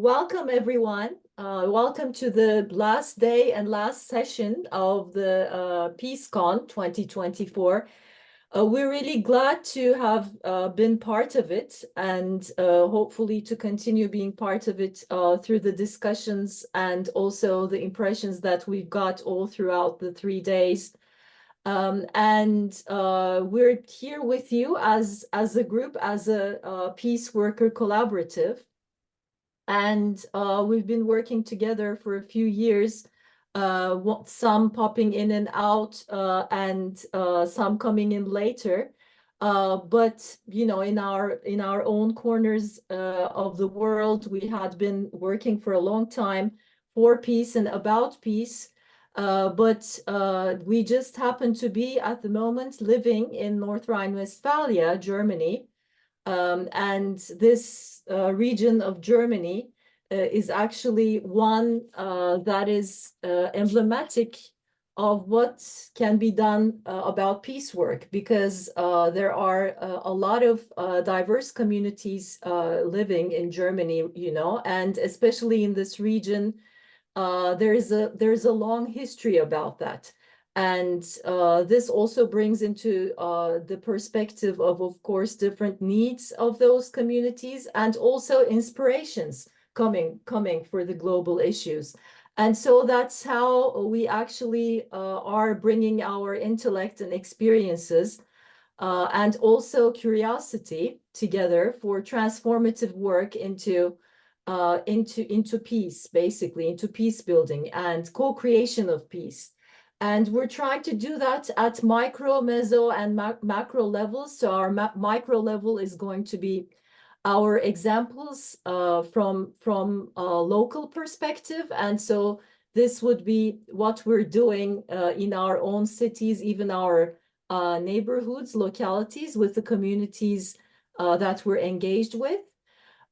Welcome everyone. Welcome to the last day and last session of the PeaceCon 2024. We're really glad to have been part of it and hopefully to continue being part of it through the discussions and also the impressions that we've got all throughout the 3 days. We're here with you as a group, as a peace worker collaborative. And we've been working together for a few years, some popping in and out, and some coming in later. But you know, in our own corners of the world, we had been working for a long time for peace and about peace. But we just happen to be at the moment living in North-Rhine, Westphalia, Germany. And this region of Germany is actually one that is emblematic of what can be done about peace work, because there are a lot of diverse communities living in Germany, you know, and especially in this region, there's a long history about that. And this also brings into the perspective of course, different needs of those communities and also inspirations coming for the global issues. And so that's how we actually are bringing our intellect and experiences and also curiosity together for transformative work into peace, basically, into peace building and co-creation of peace. And we're trying to do that at micro, meso, and macro levels. So our micro level is going to be our examples from local perspective. And so this would be what we're doing in our own cities, even our neighborhoods, localities, with the communities that we're engaged with.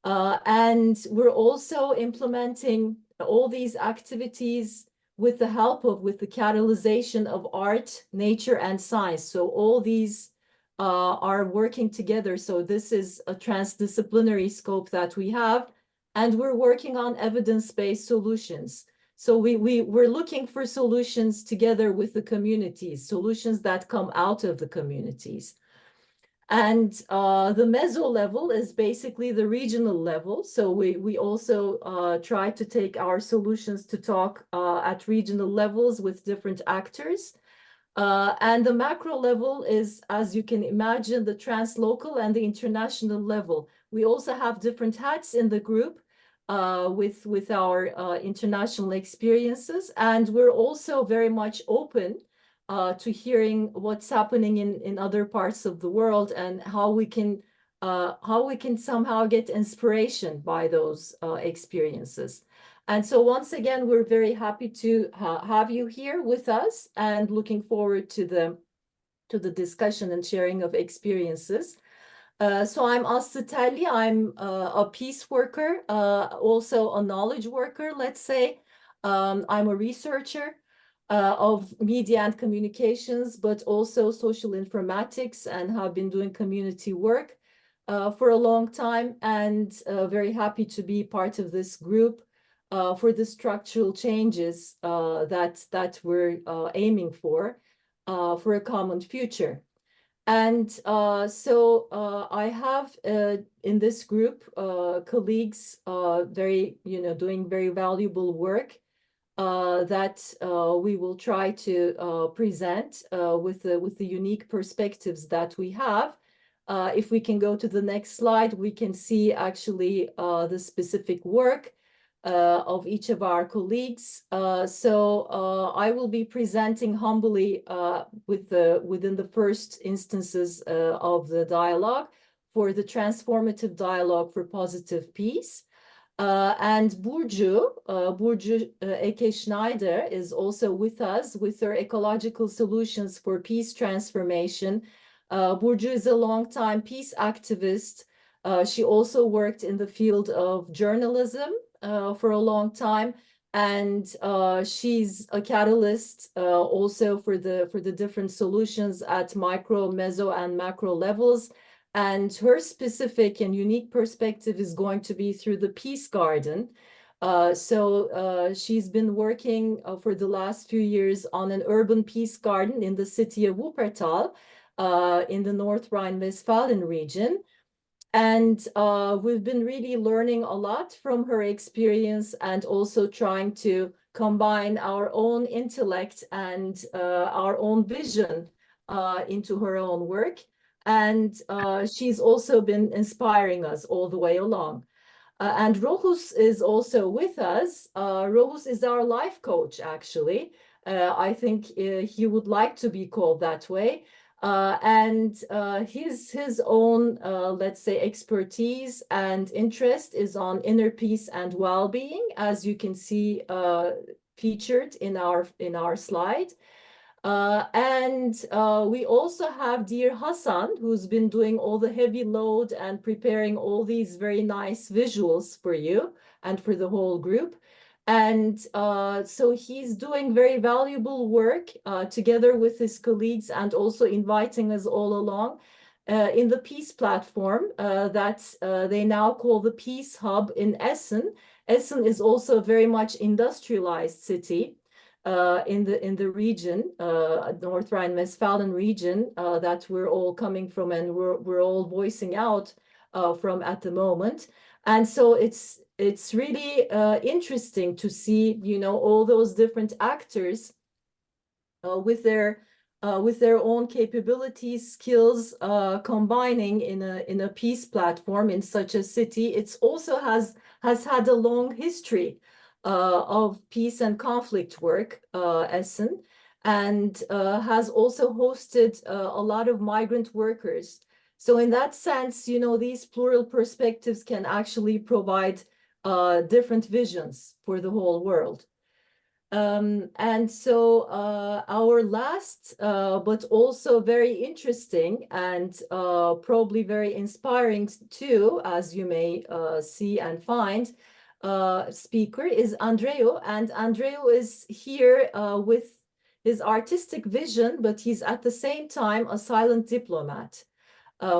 And we're also implementing all these activities with the help of, with the catalyzation of art, nature, and science. So all these are working together. So this is a transdisciplinary scope that we have, and we're working on evidence-based solutions. So we're looking for solutions together with the communities, solutions that come out of the communities. And the meso level is basically the regional level. So we also try to take our solutions to talk at regional levels with different actors. And the macro level is, as you can imagine, the translocal and the international level. We also have different hats in the group with our international experiences. And we're also very much open to hearing what's happening in other parts of the world and how we can somehow get inspiration by those experiences. And so once again, we're very happy to have you here with us and looking forward to the discussion and sharing of experiences. So I'm Asli Telli. I'm a peace worker, also a knowledge worker, let's say. I'm a researcher of media and communications, but also social informatics, and have been doing community work for a long time, and very happy to be part of this group for the structural changes that we're aiming for a common future. And so I have in this group colleagues very, doing very valuable work that we will try to present with the unique perspectives that we have. If we can go to the next slide, we can see actually the specific work of each of our colleagues. So I will be presenting humbly within the first instances of the dialogue for the transformative dialogue for positive peace. And Burcu Eke-Schneider is also with us with her ecological solutions for peace transformation. Burcu is a longtime peace activist. She also worked in the field of journalism for a long time, and she's a catalyst also for the different solutions at micro, meso, and macro levels. And her specific and unique perspective is going to be through the Peace Garden. She's been working for the last few years on an urban peace garden in the city of Wuppertal, in the North-Rhine Westphalian region. And we've been really learning a lot from her experience and also trying to combine our own intellect and our own vision into her own work. And she's also been inspiring us all the way along. And Rohus is also with us. Rohus is our life coach, actually. I think he would like to be called that way. His own, let's say, expertise and interest is on inner peace and well-being, as you can see featured in our slide. We also have dear Hassan, who's been doing all the heavy load and preparing all these very nice visuals for you and for the whole group. So he's doing very valuable work together with his colleagues and also inviting us all along in the Peace platform that they now call the Peace Hub in Essen. Essen is also a very much industrialized city in the region, North-Rhine-Westphalian region that we're all coming from and we're all voicing out from at the moment. And so it's really interesting to see, you know, all those different actors with their own capabilities, skills, combining in a peace platform in such a city. It's also has had a long history of peace and conflict work, Essen, and has also hosted a lot of migrant workers. So in that sense, you know, these plural perspectives can actually provide different visions for the whole world. Our last, but also very interesting and probably very inspiring too, as you may see and find, speaker is Andreu. And Andreu is here with his artistic vision, but he's at the same time a silent diplomat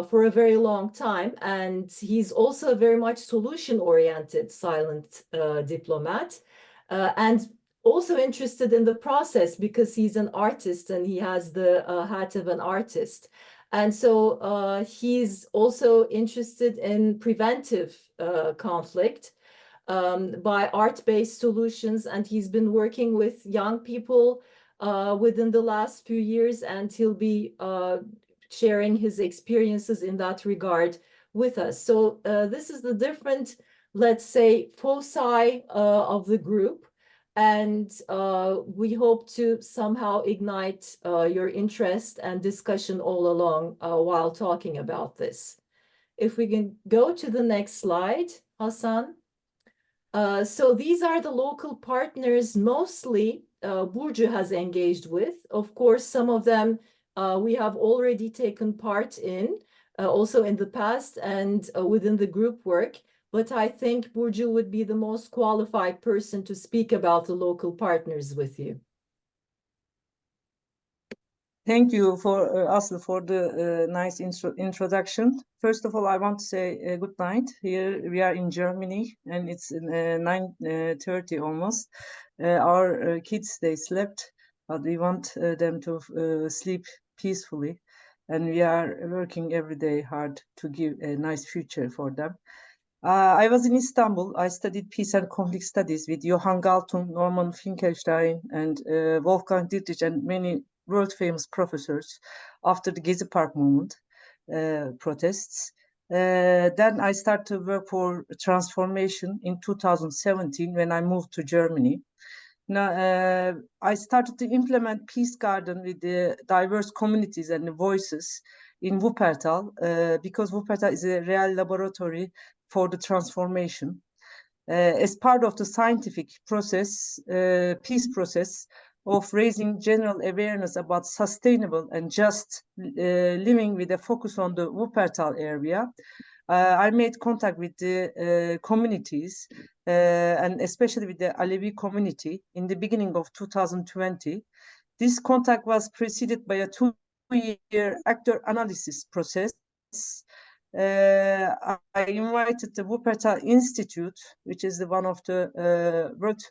for a very long time. And he's also a very much solution-oriented silent diplomat. And also interested in the process because he's an artist and he has the hat of an artist. And so he's also interested in preventive conflict by art-based solutions. And he's been working with young people within the last few years, and he'll be sharing his experiences in that regard with us. So this is the different, let's say, foci of the group. And we hope to somehow ignite your interest and discussion all along while talking about this. If we can go to the next slide, Hassan. So these are the local partners mostly Burcu has engaged with. Of course, some of them we have already taken part in, also in the past and within the group work. But I think Burcu would be the most qualified person to speak about the local partners with you. Thank you for Asli for the nice introduction. First of all, I want to say good night. Here we are in Germany, and it's 9:30 almost. Our kids, they slept, but we want them to sleep peacefully, and we are working every day hard to give a nice future for them. I was in Istanbul. I studied peace and conflict studies with Johann Galtung, Norman Finkelstein, and Wolfgang Dietrich, and many world-famous professors after the Gezi Park movement protests. Then I started to work for transformation in 2017 when I moved to Germany. Now, I started to implement Peace Garden with the diverse communities and the voices in Wuppertal because Wuppertal is a real laboratory for the transformation. As part of the scientific process, peace process of raising general awareness about sustainable and just living with a focus on the Wuppertal area, I made contact with the communities and especially with the Alevi community in the beginning of 2020. This contact was preceded by a 2-year actor analysis process I invited the Wuppertal Institute, which is one of the world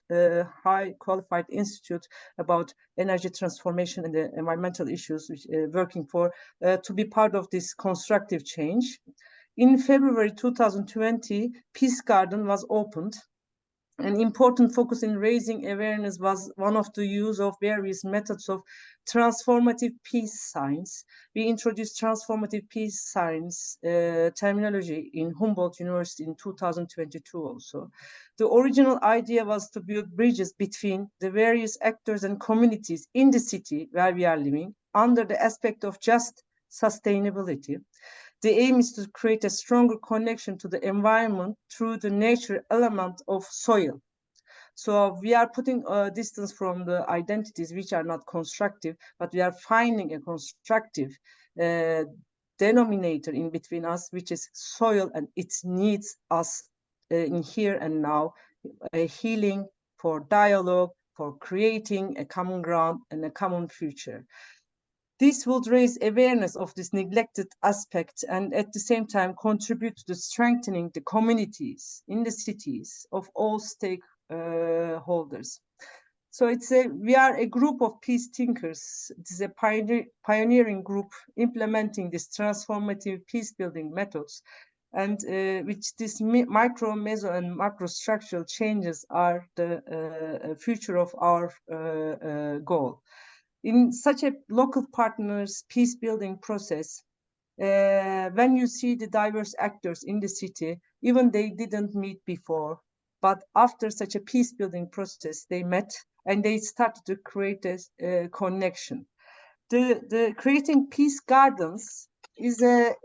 high qualified institute about energy transformation and the environmental issues, which working for to be part of this constructive change. In February 2020, Peace Garden was opened. An important focus in raising awareness was one of the use of various methods of transformative peace science. We introduced transformative peace science terminology in Humboldt University in 2022 also. The original idea was to build bridges between the various actors and communities in the city where we are living under the aspect of just sustainability. The aim is to create a stronger connection to the environment through the nature element of soil. So we are putting a distance from the identities which are not constructive, but we are finding a constructive denominator in between us, which is soil, and it needs us in here and now, a healing, for dialogue, for creating a common ground and a common future. This would raise awareness of this neglected aspect and at the same time contribute to the strengthening the communities in the cities of all stakeholders. So we are a group of peace thinkers. It is a pioneering group implementing these transformative peace building methods, and which this micro, meso, and macro structural changes are the future of our goal. In such a local partners peace building process, when you see the diverse actors in the city, even they didn't meet before, but after such a peace building process, they met and they started to create a connection. The creating peace gardens is a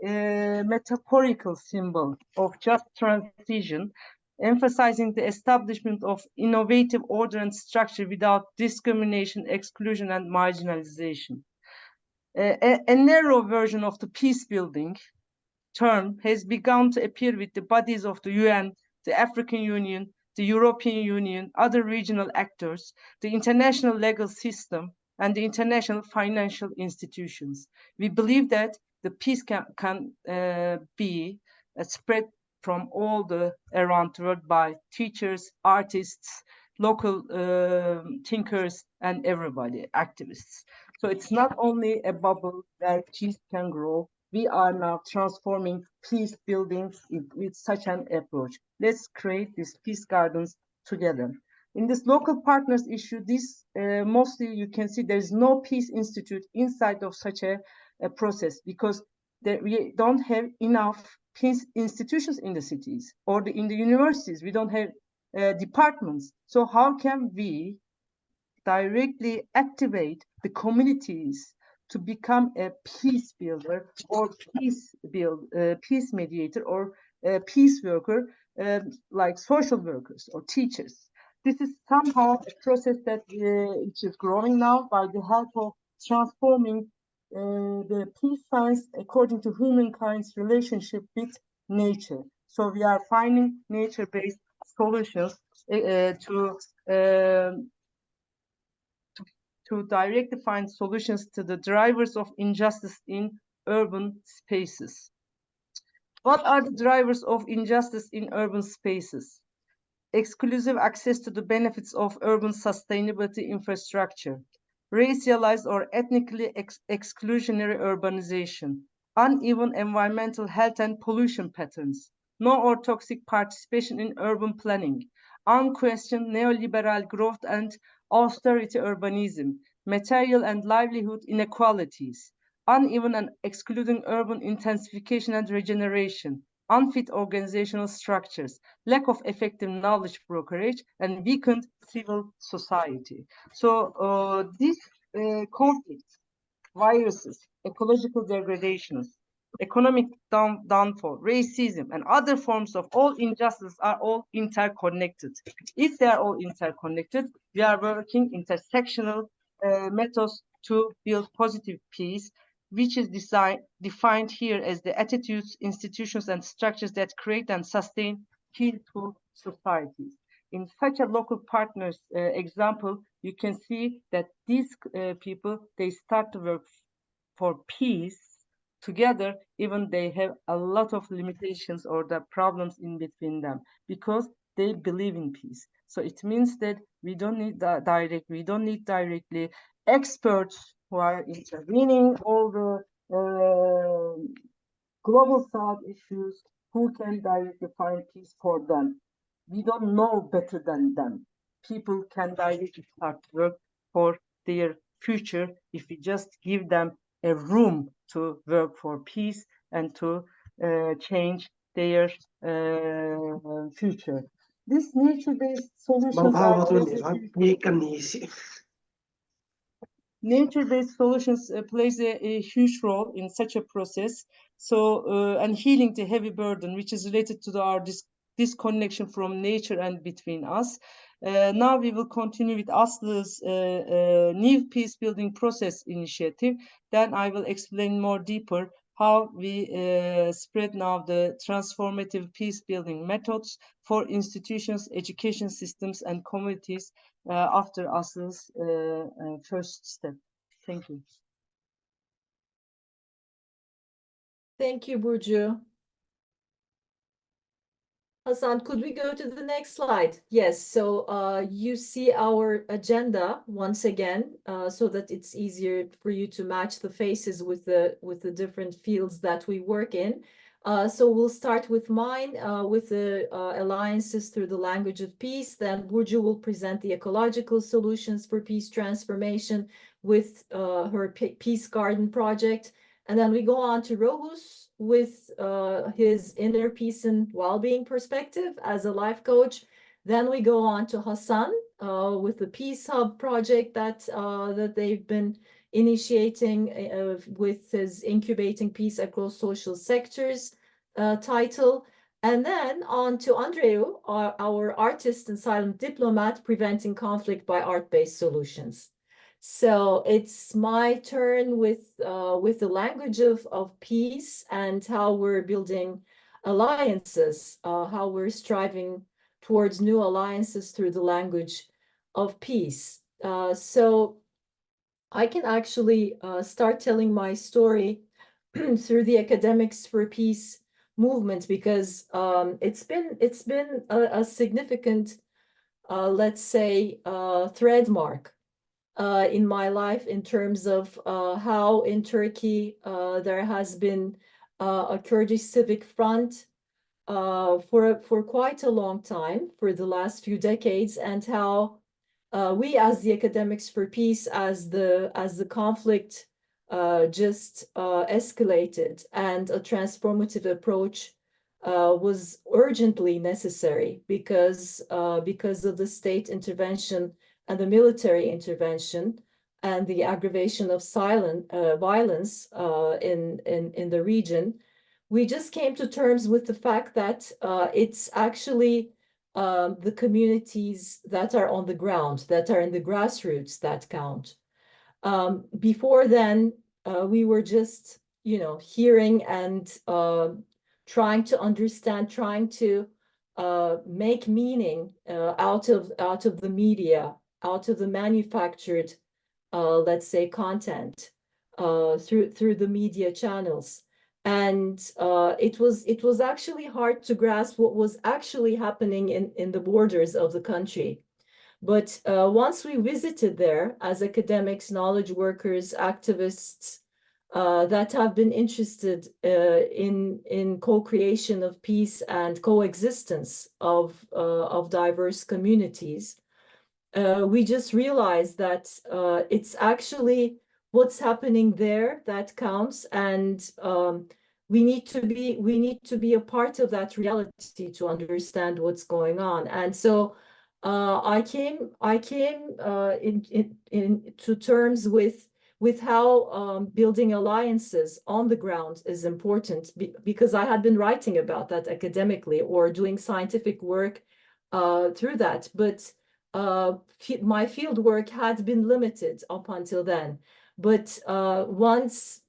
metaphorical symbol of just transition, emphasizing the establishment of innovative order and structure without discrimination, exclusion, and marginalization. A narrow version of the peace building term has begun to appear with the bodies of the UN, the African Union, the European Union, other regional actors, the international legal system, and the international financial institutions. We believe that the peace can be spread from all around the world by teachers, artists, local thinkers, and everybody, activists. So it's not only a bubble where peace can grow. We are now transforming peace building with such an approach. Let's create these peace gardens together. In this local partners issue, this mostly you can see there is no peace institute inside of such a process, because we don't have enough peace institutions in the cities or in the universities. We don't have departments. So how can we directly activate the communities to become a peace builder or peace mediator or peace worker, like social workers or teachers? This is somehow a process that which is growing now by the help of transforming the peace science according to humankind's relationship with nature. So we are finding nature-based solutions to directly find solutions to the drivers of injustice in urban spaces. What are the drivers of injustice in urban spaces? Exclusive access to the benefits of urban sustainability infrastructure, racialized or ethnically exclusionary urbanization, uneven environmental health and pollution patterns, no or toxic participation in urban planning, unquestioned neoliberal growth and austerity urbanism, material and livelihood inequalities, uneven and excluding urban intensification and regeneration, unfit organizational structures, lack of effective knowledge brokerage, and weakened civil society. So these conflicts, viruses, ecological degradations, economic downfall, racism, and other forms of all injustice are all interconnected. If they are all interconnected, we are working intersectional methods to build positive peace, which is defined here as the attitudes, institutions, and structures that create and sustain peaceful societies. In such a local partners example, you can see that these people, they start to work for peace together, even they have a lot of limitations or the problems in between them, because they believe in peace. So it means that we don't need directly experts who are intervening all the global South issues, who can directly find peace for them. We don't know better than them. People can directly start work for their future if we just give them a room to work for peace and to change their future. This nature-based solutions are nature-based solutions plays a huge role in such a process. So and healing the heavy burden, which is related to our disconnection from nature and between us. Now we will continue with Asli's new peace building process initiative. Then I will explain more deeper how we spread now the transformative peace building methods for institutions, education systems, and communities after Asli's first step. Thank you. Thank you, Burcu. Hasan, could we go to the next slide? Yes, so you see our agenda once again, so that it's easier for you to match the faces with the different fields that we work in. So we'll start with mine, with the alliances through the language of peace. Then Burcu will present the ecological solutions for peace transformation with her Peace Garden project. And then we go on to Rohus with his inner peace and well-being perspective as a life coach. Then we go on to Hasan with the Peace Hub project that they've been initiating with his Incubating Peace Across Social Sectors title. And then on to Andreu, our artist and silent diplomat, preventing conflict by art-based solutions. So it's my turn with the language of peace and how we're building alliances, how we're striving towards new alliances through the language of peace. So I can actually start telling my story through the Academics for Peace movement, because it's been a significant, let's say, thread mark in my life in terms of how in Turkey there has been a Kurdish civic front for quite a long time, for the last few decades, and how we as the Academics for Peace, as the conflict just escalated, and a transformative approach was urgently necessary because of the state intervention and the military intervention and the aggravation of violence in the region. We just came to terms with the fact that it's actually the communities that are on the ground, that are in the grassroots, that count. Before then, we were just, hearing and trying to understand, trying to make meaning out of the media, out of the manufactured, let's say, content through the media channels. And it was actually hard to grasp what was actually happening in the borders of the country. But once we visited there as academics, knowledge workers, activists that have been interested in co-creation of peace and coexistence of diverse communities, we just realized that it's actually what's happening there that counts, and we need to be a part of that reality to understand what's going on. And so I came into terms with how building alliances on the ground is important, because I had been writing about that academically or doing scientific work through that, but my field work had been limited up until then. But once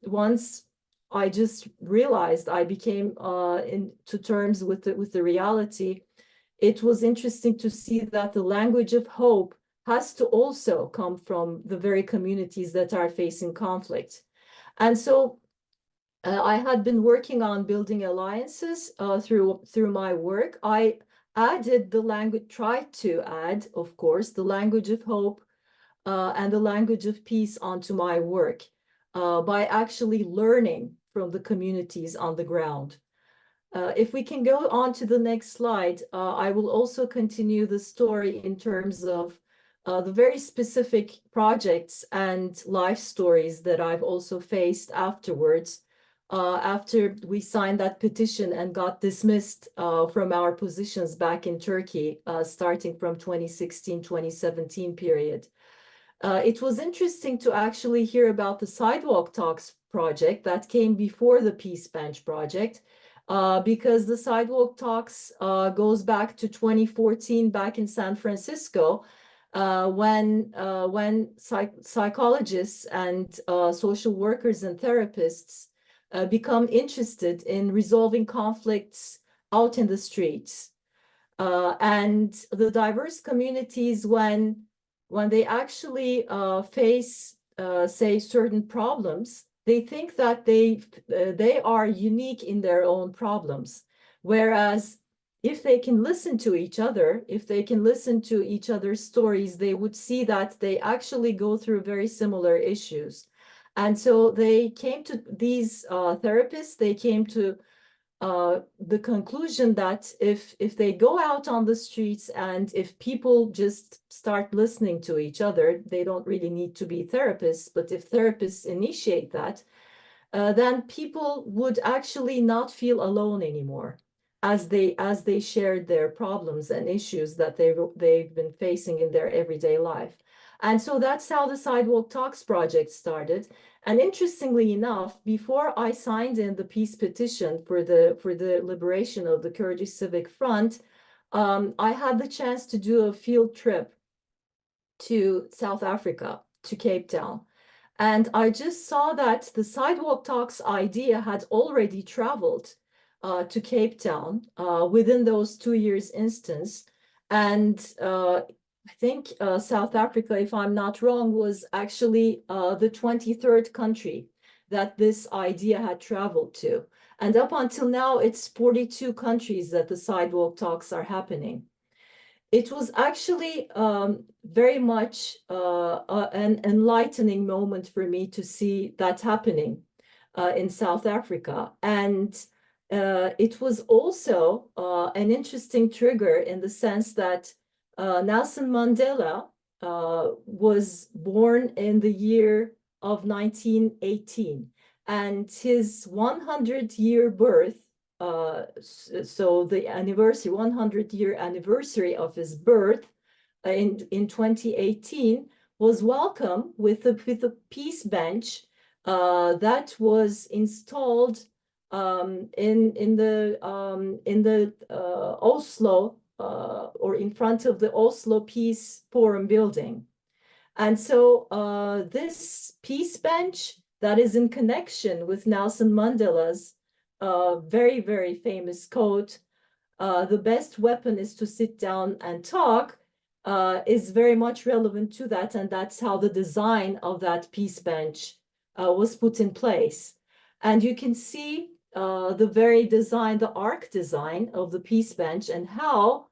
I just realized, I became into terms with the reality. It was interesting to see that the language of hope has to also come from the very communities that are facing conflict. And so I had been working on building alliances through my work. I added the language, tried to add, of course, the language of hope and the language of peace onto my work by actually learning from the communities on the ground. If we can go on to the next slide, I will also continue the story in terms of the very specific projects and life stories that I've also faced afterwards, after we signed that petition and got dismissed from our positions back in Turkey, starting from 2016, 2017 period. It was interesting to actually hear about the Sidewalk Talks project that came before the Peace Bench project, because the Sidewalk Talks goes back to 2014 back in San Francisco, when psychologists and social workers and therapists become interested in resolving conflicts out in the streets. And the diverse communities, when they actually face, say, certain problems, they think that they are unique in their own problems. Whereas if they can listen to each other, if they can listen to each other's stories, they would see that they actually go through very similar issues. And so they came to these therapists, they came to the conclusion that if they go out on the streets and if people just start listening to each other, they don't really need to be therapists, but if therapists initiate that, then people would actually not feel alone anymore as they shared their problems and issues that they've been facing in their everyday life. And so that's how the Sidewalk Talks project started. And interestingly enough, before I signed in the peace petition for the liberation of the Kurdish Civic Front, I had the chance to do a field trip to South Africa, to Cape Town. And I just saw that the Sidewalk Talks idea had already traveled to Cape Town within those 2 years instance. And I think South Africa, if I'm not wrong, was actually the 23rd country that this idea had traveled to. And up until now, it's 42 countries that the Sidewalk Talks are happening. It was actually very much an enlightening moment for me to see that happening in South Africa. And it was also an interesting trigger in the sense that Nelson Mandela was born in the year of 1918, and his 100-year birth, so the 100-year anniversary of his birth in 2018 was welcome with a peace bench that was installed in the Oslo or in front of the Oslo Peace Forum building. And so this peace bench that is in connection with Nelson Mandela's very, very famous quote, the best weapon is to sit down and talk, is very much relevant to that. And that's how the design of that peace bench was put in place. And you can see the very design, the arc design of the peace bench, and how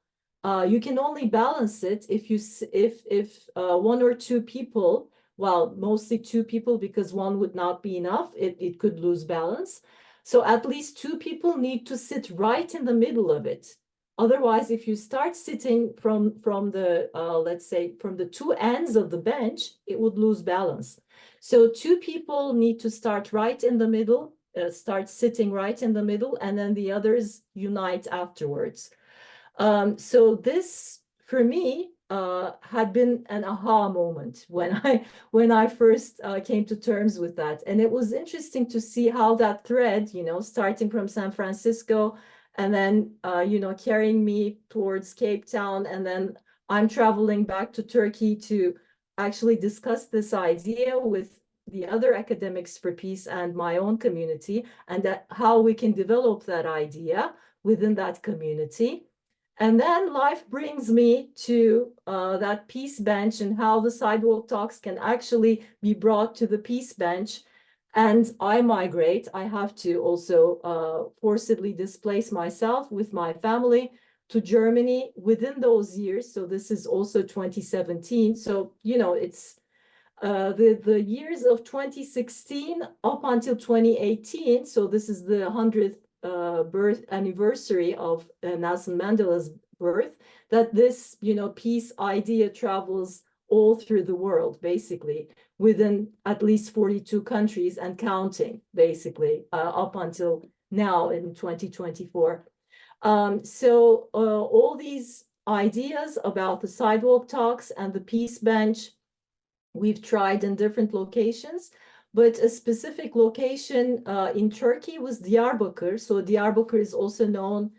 you can only balance it if one or two people, well, mostly two people, because one would not be enough, it could lose balance. So at least two people need to sit right in the middle of it. Otherwise, if you start sitting from the, let's say, from the two ends of the bench, it would lose balance. So two people need to start right in the middle, start sitting right in the middle, and then the others unite afterwards. So this, for me, had been an aha moment when I first came to terms with that. And it was interesting to see how that thread, starting from San Francisco and then, carrying me towards Cape Town. And then I'm traveling back to Turkey to actually discuss this idea with the other academics for peace and my own community, and how we can develop that idea within that community. And then life brings me to that peace bench, and how the Sidewalk Talks can actually be brought to the peace bench. and I migrate, I have to also forcibly displace myself with my family to Germany within those years. So this is also 2017. So, you know, it's the years of 2016 up until 2018. So this is the 100th birth anniversary of Nelson Mandela's birth, that this, you know, peace idea travels all through the world, basically, within at least 42 countries and counting, basically, up until now in 2024. So all these ideas about the sidewalk talks and the peace bench, we've tried in different locations, but a specific location in Turkey was Diyarbakir. So Diyarbakir is also known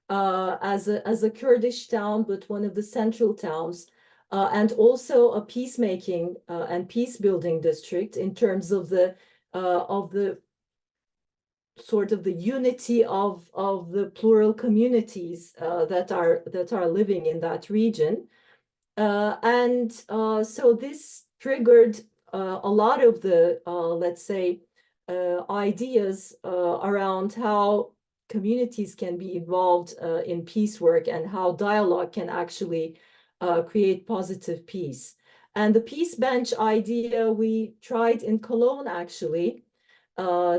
as a Kurdish town, but one of the central towns, and also a peacemaking and peace building district in terms of the sort of the unity of the plural communities that are living in that region. So this triggered a lot of the, let's say, ideas around how communities can be involved in peace work and how dialogue can actually create positive peace. And the peace bench idea we tried in Cologne, actually.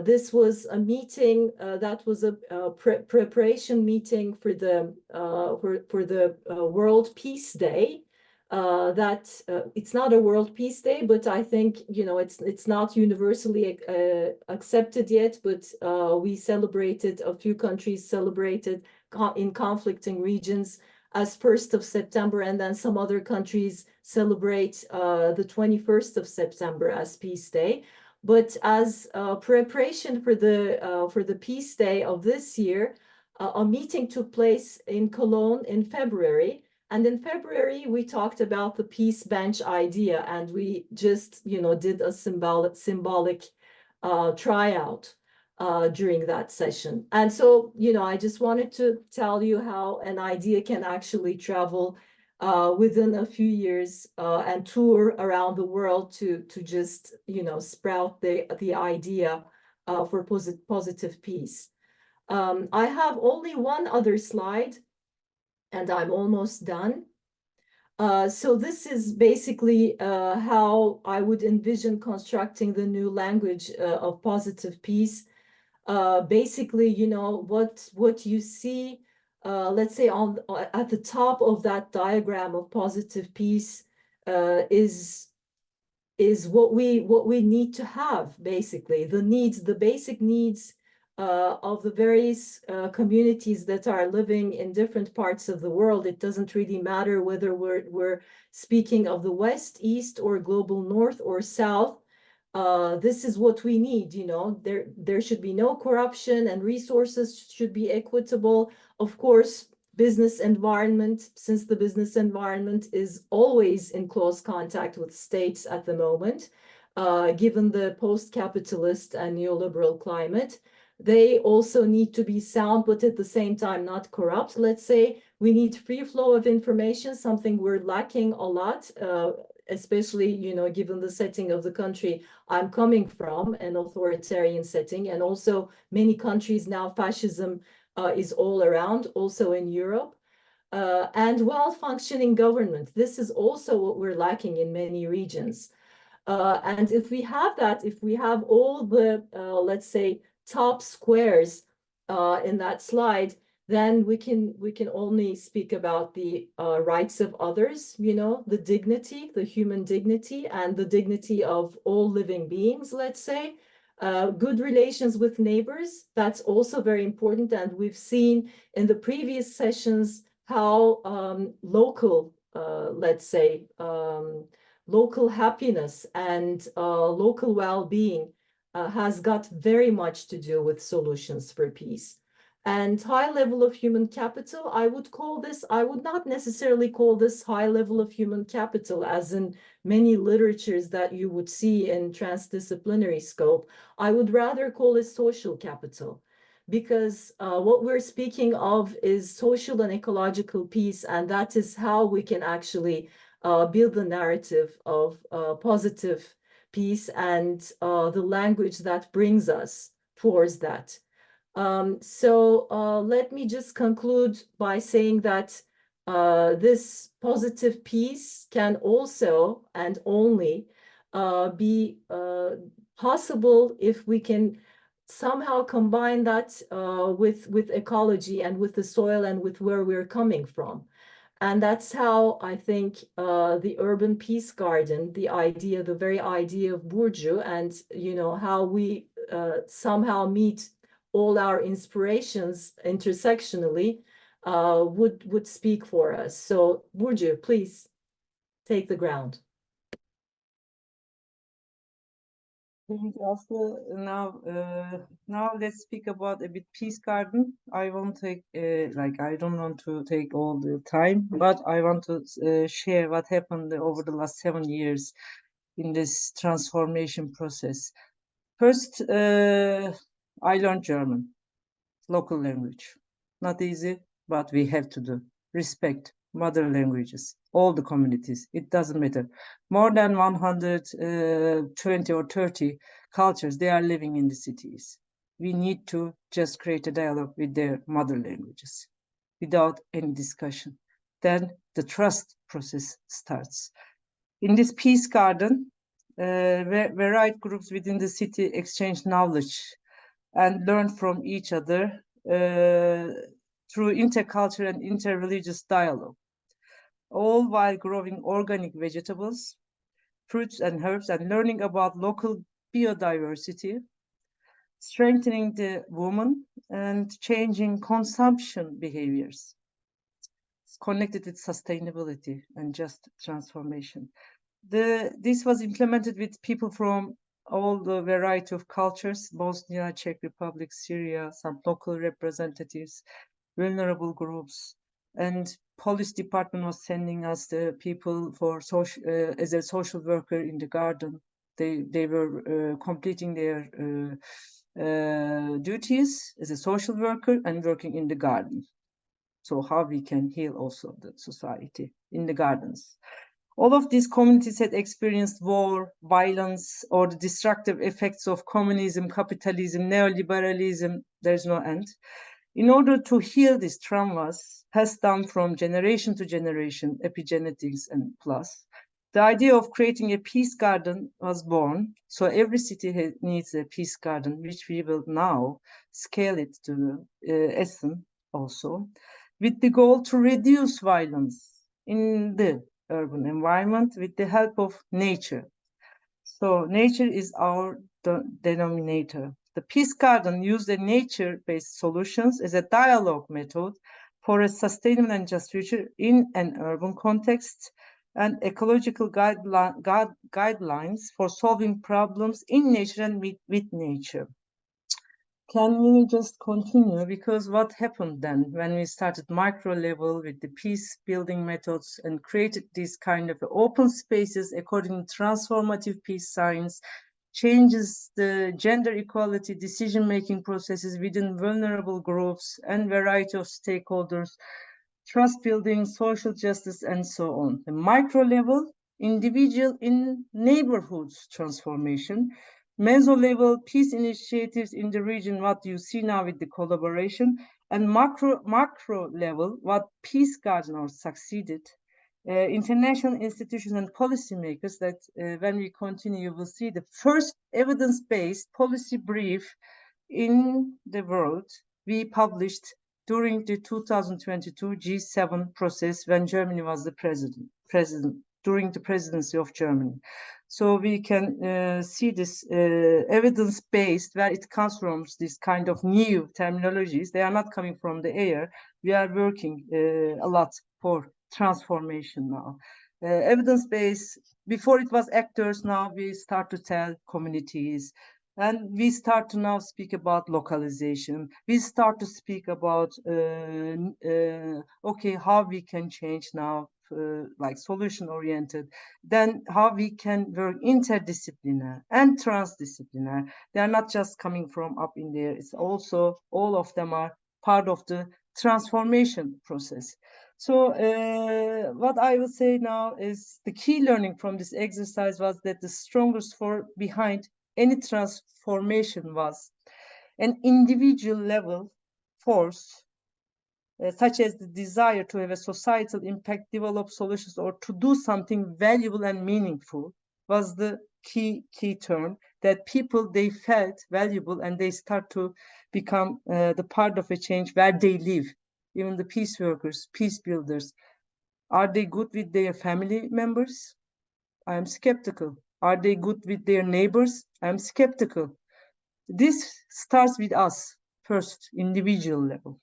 This was a meeting that was a preparation meeting for the World Peace Day. That it's not a World Peace Day, but I think, you know, it's not universally accepted yet. But we celebrated, a few countries celebrated in conflicting regions as 1st of September, and then some other countries celebrate the 21st of September as Peace Day. But as preparation for the Peace Day of this year, a meeting took place in Cologne in February. And in February, we talked about the peace bench idea, and we just, you know, did a symbolic tryout during that session. And so, you know, I just wanted to tell you how an idea can actually travel within a few years and tour around the world to just, you know, sprout the idea for positive peace. I have only one other slide, and I'm almost done. So this is basically how I would envision constructing the new language of positive peace. Basically, you know, what you see, let's say at the top of that diagram of positive peace is what we need to have, basically the needs, the basic needs of the various communities that are living in different parts of the world. It doesn't really matter whether we're speaking of the West, East, or global North or South. This is what we need, you know. There should be no corruption, and resources should be equitable. Of course, business environment, since the business environment is always in close contact with states at the moment, given the post-capitalist and neoliberal climate, they also need to be sound, but at the same time not corrupt. Let's say we need free flow of information, something we're lacking a lot, especially, you know, given the setting of the country I'm coming from, an authoritarian setting, and also many countries now, fascism is all around, also in Europe. And well-functioning government. This is also what we're lacking in many regions. And if we have that, if we have all the, let's say, top squares in that slide, then we can only speak about the rights of others, you know, the dignity, the human dignity, and the dignity of all living beings, let's say. Good relations with neighbors, that's also very important. And we've seen in the previous sessions how local, let's say, local happiness and local well-being has got very much to do with solutions for peace. And high level of human capital, I would call this, I would not necessarily call this high level of human capital as in many literatures that you would see in transdisciplinary scope. I would rather call it social capital, because what we're speaking of is social and ecological peace, and that is how we can actually build the narrative of positive peace and the language that brings us towards that. So let me just conclude by saying that this positive peace can also and only be possible if we can somehow combine that with ecology and with the soil and with where we're coming from. And that's how I think the urban peace garden, the very idea of Burcu, and how we somehow meet all our inspirations intersectionally would speak for us. So Burcu, please take the ground. Thank you, Asli. Now let's speak about a bit Peace Garden. I won't take I don't want to take all the time, but I want to share what happened over the last 7 years in this transformation process. First, I learned German, local language. Not easy, but we have to do. Respect mother languages, all the communities, it doesn't matter. More than 120 or 30 cultures, they are living in the cities. We need to just create a dialogue with their mother languages without any discussion. Then the trust process starts. In this peace garden, varied groups within the city exchange knowledge and learn from each other through intercultural and interreligious dialogue, all while growing organic vegetables, fruits and herbs, and learning about local biodiversity, strengthening the woman, and changing consumption behaviors. It's connected with sustainability and just transformation. This was implemented with people from all the variety of cultures, Bosnia, Czech Republic, Syria, some local representatives, vulnerable groups, and police department was sending us the people for social as a social worker in the garden. They were completing their duties as a social worker and working in the garden. So how we can heal also the society in the gardens. All of these communities had experienced war, violence, or the destructive effects of communism, capitalism, neoliberalism. There's no end. In order to heal these traumas passed down from generation to generation, epigenetics and plus, the idea of creating a peace garden was born. So every city needs a peace garden, which we will now scale it to Essen also, with the goal to reduce violence in the urban environment with the help of nature. So nature is our denominator. The Peace Garden used the nature-based solutions as a dialogue method for a sustainable and just future in an urban context and ecological guidelines for solving problems in nature and with nature. Can we just continue? Because what happened then when we started micro level with the peace building methods and created these kind of open spaces according to transformative peace science, changes the gender equality decision-making processes within vulnerable groups and variety of stakeholders, trust building, social justice, and so on. The micro level, individual in neighborhoods transformation, meso level peace initiatives in the region, what you see now with the collaboration, and macro level, what Peace Garden succeeded. International institutions and policymakers that when we continue, you will see the first evidence-based policy brief in the world we published during the 2022 G7 process when Germany was the president during the presidency of Germany. So we can see this evidence-based where it comes from, this kind of new terminologies. They are not coming from the air. We are working a lot for transformation now. Evidence-based, before it was actors, now we start to tell communities. And we start to now speak about localization. We start to speak about, okay, how we can change now, like solution-oriented. Then how we can work interdisciplinary and transdisciplinary. They are not just coming from up in there. It's also, all of them are part of the transformation process. So what I will say now is the key learning from this exercise was that the strongest force behind any transformation was an individual level force, such as the desire to have a societal impact, develop solutions, or to do something valuable and meaningful, was the key term, that people, they felt valuable and they start to become the part of a change where they live. Even the peace workers, peace builders, are they good with their family members? I am skeptical. Are they good with their neighbors? I am skeptical. This starts with us first, individual level.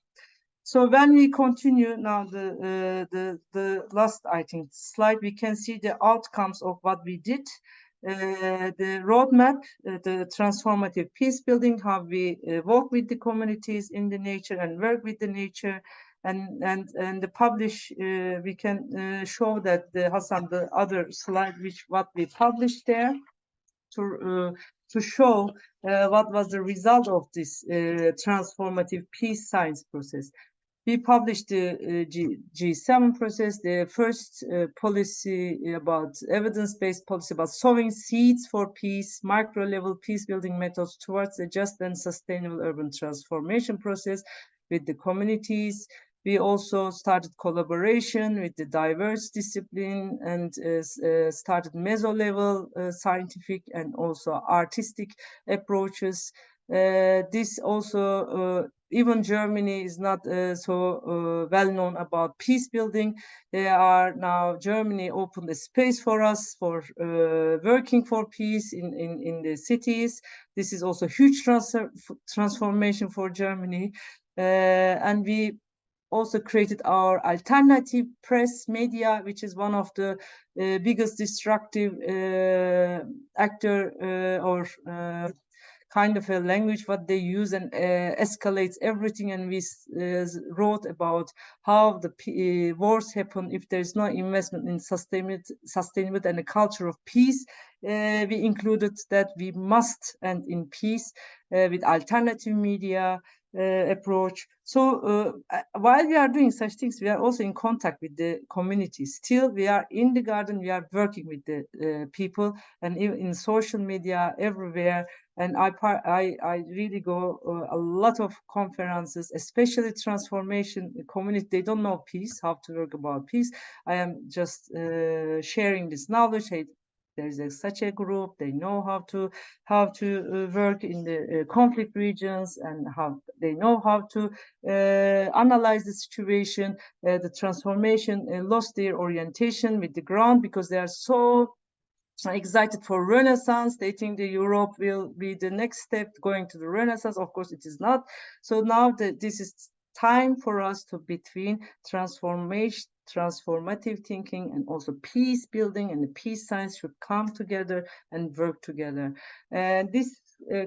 So when we continue now, the last, I think, slide, we can see the outcomes of what we did. The roadmap, the transformative peace building, how we work with the communities in the nature and work with the nature, and the publish. We can show that Hassan, the other slide, which what we published there, to show what was the result of this transformative peace science process. We published the G7 process, the first policy about evidence-based policy about sowing seeds for peace, micro-level peace-building methods towards a just and sustainable urban transformation process with the communities. We also started collaboration with the diverse discipline and started meso-level scientific and also artistic approaches. This also, even Germany is not so well known about peace building. They are now, Germany opened a space for us for working for peace in the cities. This is also a huge transformation for Germany. And we also created our alternative press media, which is one of the biggest destructive actor or kind of a language what they use, and escalates everything. And we wrote about how the wars happen if there's no investment in sustainability and a culture of peace. We included that we must end in peace with alternative media approach. So while we are doing such things, we are also in contact with the community. Still, we are in the garden, we are working with the people, and in social media, everywhere. And I really go a lot of conferences, especially transformation community. They don't know peace, how to work about peace. I am just sharing this knowledge. Hey, there's such a group. They know how to work in the conflict regions, and how they know how to analyze the situation. The transformation lost their orientation with the ground because they are so excited for Renaissance. They think the Europe will be the next step going to the Renaissance. Of course, it is not. So now this is time for us to between transformative thinking and also peace building, and the peace science should come together and work together. And this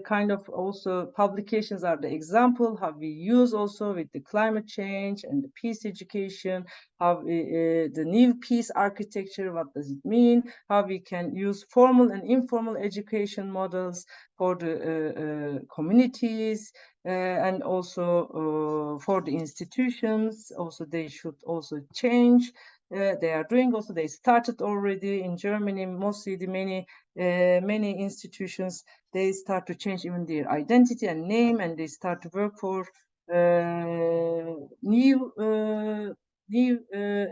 kind of also publications are the example how we use also with the climate change and the peace education, how the new peace architecture, what does it mean, how we can use formal and informal education models for the communities, and also for the institutions. Also, they should also change. They are doing also, they started already in Germany, mostly the many institutions, they start to change even their identity and name, and they start to work for new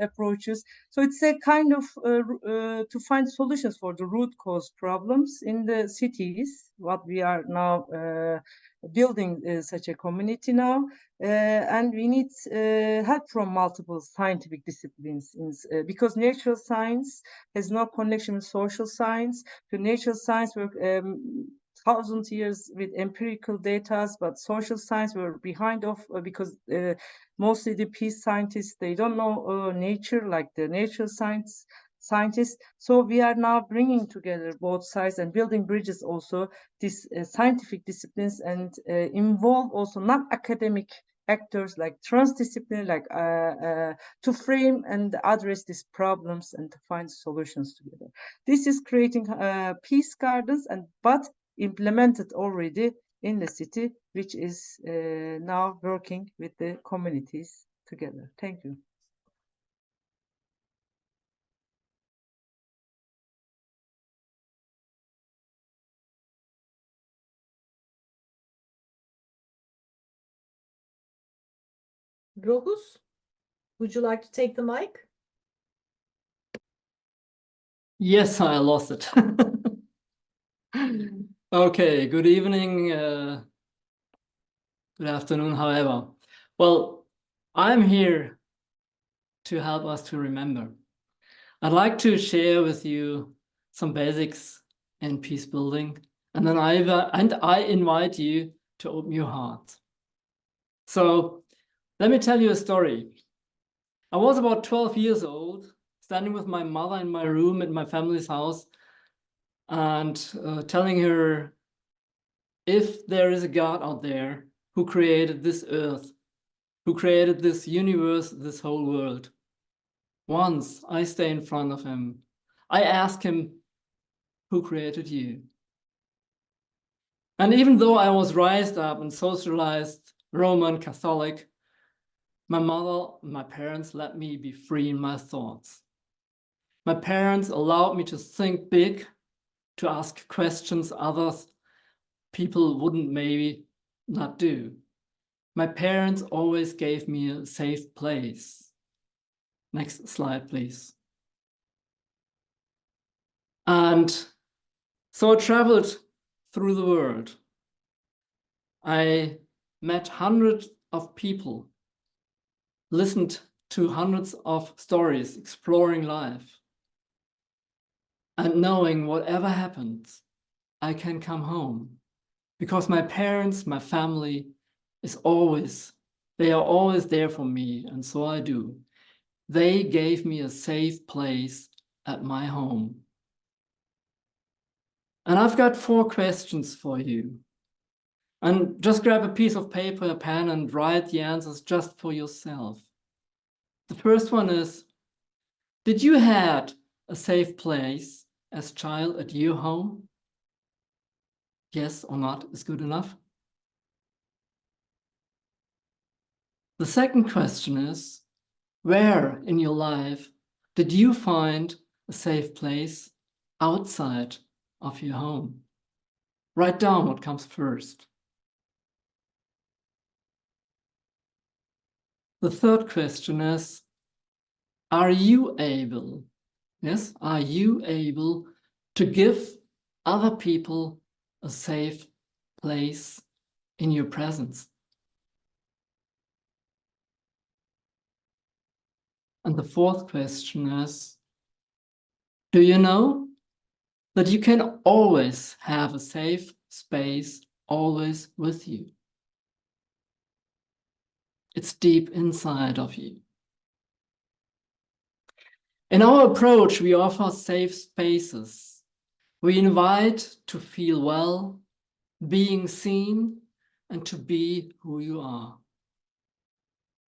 approaches. So it's a kind of to find solutions for the root cause problems in the cities, what we are now building such a community now. And we need help from multiple scientific disciplines, because natural science has no connection with social science. The natural science work 1,000 years with empirical data, but social science were behind off because mostly the peace scientists, they don't know nature like the natural scientists. So we are now bringing together both sides and building bridges also, these scientific disciplines, and involve also non-academic actors like transdisciplinary, like to frame and address these problems and to find solutions together. This is creating peace gardens, but implemented already in the city, which is now working with the communities together. Thank you. Rohus, would you like to take the mic? Yes, I lost it. Okay, good evening, good afternoon, however. Well, I'm here to help us to remember. I'd like to share with you some basics in peace building, and then I invite you to open your heart. So let me tell you a story. I was about 12 years old, standing with my mother in my room at my family's house, and telling her, if there is a God out there who created this earth, who created this universe, this whole world, once I stay in front of him, I ask him, who created you? And even though I was raised up and socialized Roman Catholic, my mother and my parents let me be free in my thoughts. My parents allowed me to think big, to ask questions others people wouldn't maybe not do. My parents always gave me a safe place. Next slide, please. And so I traveled through the world. I met hundreds of people, listened to hundreds of stories, exploring life. And knowing whatever happens, I can come home. Because my parents, my family they are always there for me, and so I do. They gave me a safe place at my home. And I've got 4 questions for you. And just grab a piece of paper, a pen, and write the answers just for yourself. The first one is, did you have a safe place as a child at your home? Yes or not is good enough. The second question is, where in your life did you find a safe place outside of your home? Write down what comes first. The third question is, are you able to give other people a safe place in your presence? And the fourth question is, do you know that you can always have a safe space always with you? It's deep inside of you. In our approach, we offer safe spaces. We invite to feel well, being seen, and to be who you are.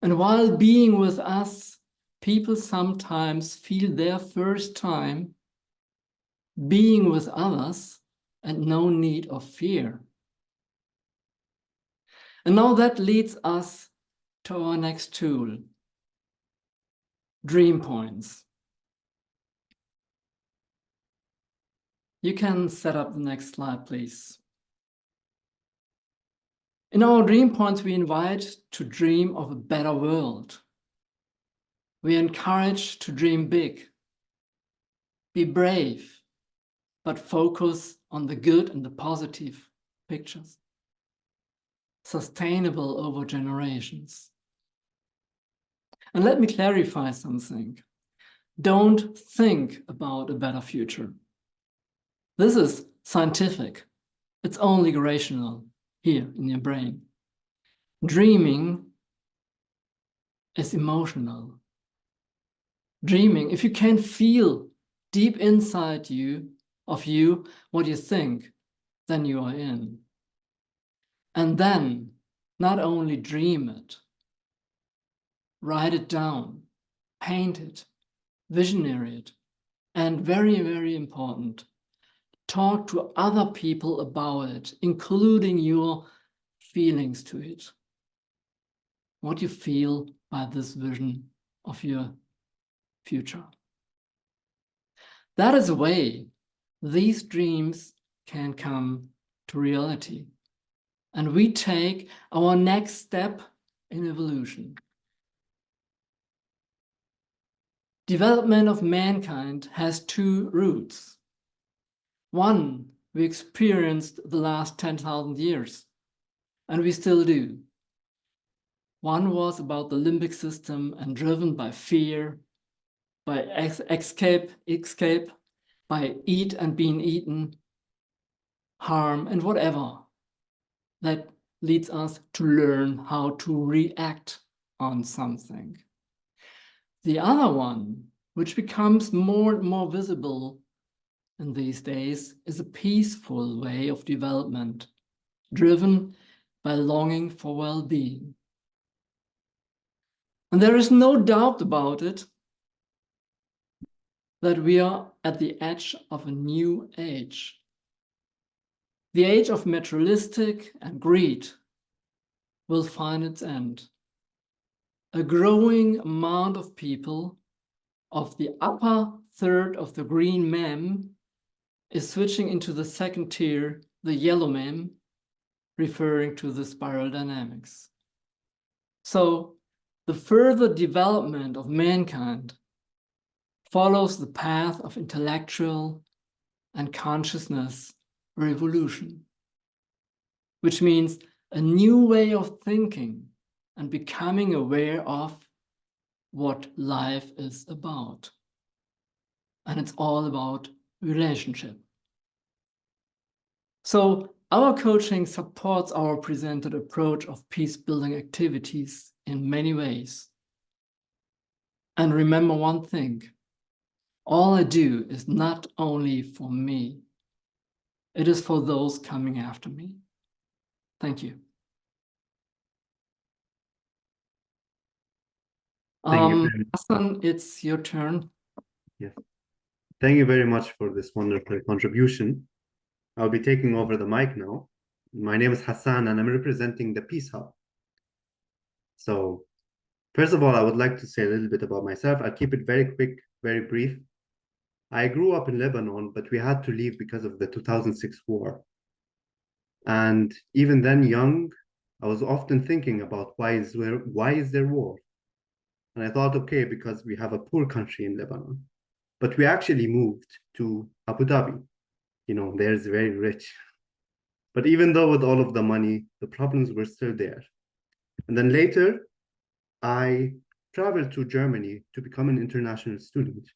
And while being with us, people sometimes feel their first time being with others and no need of fear. And now that leads us to our next tool, dream points. You can set up the next slide, please. In our dream points, we invite to dream of a better world. We encourage to dream big, be brave, but focus on the good and the positive pictures. Sustainable over generations. And let me clarify something. Don't think about a better future. This is scientific. It's only rational here in your brain. Dreaming is emotional. Dreaming, if you can feel deep inside of you what you think, then you are in. And then not only dream it, write it down, paint it, visionary it, and very, very important, talk to other people about it, including your feelings to it. What you feel by this vision of your future. That is a way these dreams can come to reality. And we take our next step in evolution. Development of mankind has two roots. One, we experienced the last 10,000 years, and we still do. One was about the limbic system and driven by fear, by escape, by eat and being eaten, harm, and whatever that leads us to learn how to react on something. The other one, which becomes more and more visible in these days, is a peaceful way of development, driven by longing for well-being. And there is no doubt about it that we are at the edge of a new age. The age of materialistic and greed will find its end. A growing amount of people of the upper third of the green mem is switching into the second tier, the yellow mem, referring to the spiral dynamics. So the further development of mankind follows the path of intellectual and consciousness revolution, which means a new way of thinking and becoming aware of what life is about. And it's all about relationship. So our coaching supports our presented approach of peace-building activities in many ways. And remember one thing, all I do is not only for me, it is for those coming after me. Thank you. Thank you very much. Hassan, it's your turn. Yes. Thank you very much for this wonderful contribution. I'll be taking over the mic now. My name is Hassan and I'm representing the Peace Hub. So first of all, I would like to say a little bit about myself. I'll keep it very quick, very brief. I grew up in Lebanon, but we had to leave because of the 2006 war. And even then, young, I was often thinking about why is there war? And I thought, okay, because we have a poor country in Lebanon. But we actually moved to Abu Dhabi. You know, there's very rich. But even though with all of the money, the problems were still there. And then later, I traveled to Germany to become an international student.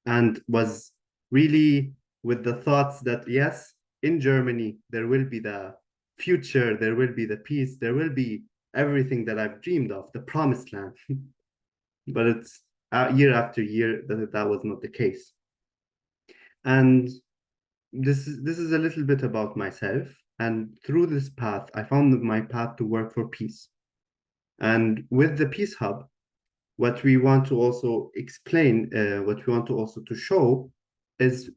And was really with the thoughts that, yes, in Germany, there will be the future, there will be the peace, there will be everything that I've dreamed of, the promised land. But it's year after year that was not the case. And this is a little bit about myself. And through this path, I found my path to work for peace. And with the Peace Hub, what we want to also explain, what we want to also to show is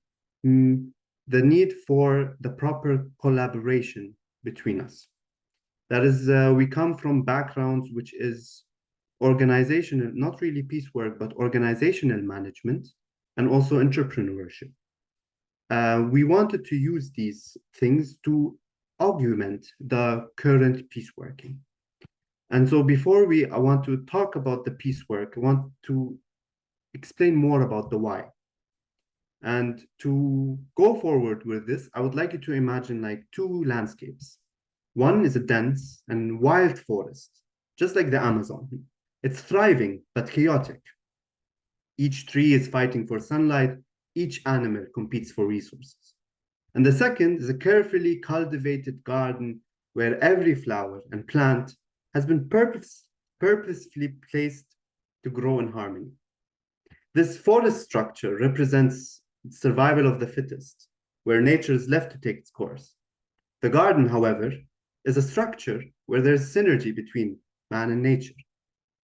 the need for the proper collaboration between us. That is, we come from backgrounds which is organizational, not really piecework, but organizational management and also entrepreneurship. We wanted to use these things to augment the current peaceworking. And so before I want to talk about the piecework, I want to explain more about the why. And to go forward with this, I would like you to imagine like two landscapes. One is a dense and wild forest, just like the Amazon. It's thriving, but chaotic. Each tree is fighting for sunlight. Each animal competes for resources. And the second is a carefully cultivated garden where every flower and plant has been purposefully placed to grow in harmony. This forest structure represents survival of the fittest, where nature is left to take its course. The garden, however, is a structure where there's synergy between man and nature.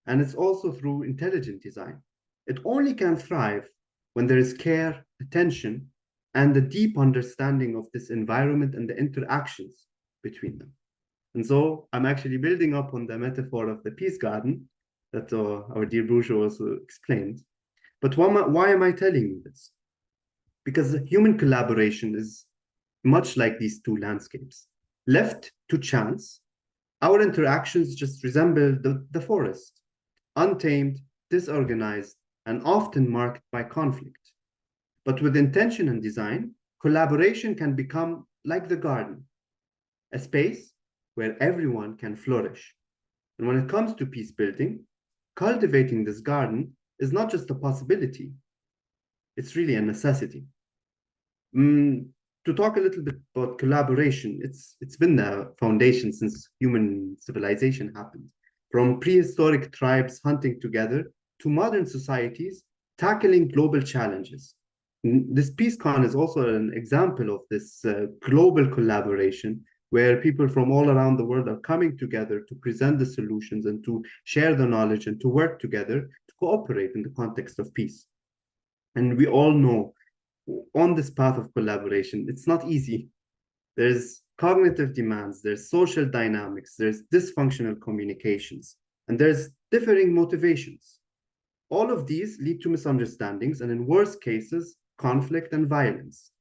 And it's also through intelligent design. It only can thrive when there is care, attention, and a deep understanding of this environment and the interactions between them. And so I'm actually building up on the metaphor of the peace garden that our dear Burcu also explained. But why am I telling you this? Because human collaboration is much like these two landscapes. Left to chance, our interactions just resemble the forest, untamed, disorganized, and often marked by conflict. But with intention and design, collaboration can become like the garden, a space where everyone can flourish. And when it comes to peace building, cultivating this garden is not just a possibility, it's really a necessity. To talk a little bit about collaboration, it's been the foundation since human civilization happened. From prehistoric tribes hunting together to modern societies tackling global challenges. This PeaceCon is also an example of this global collaboration where people from all around the world are coming together to present the solutions and to share the knowledge and to work together to cooperate in the context of peace. And we all know on this path of collaboration, it's not easy. There's cognitive demands, there's social dynamics, there's dysfunctional communications, and there's differing motivations. All of these lead to misunderstandings and in worst cases, conflict and violence.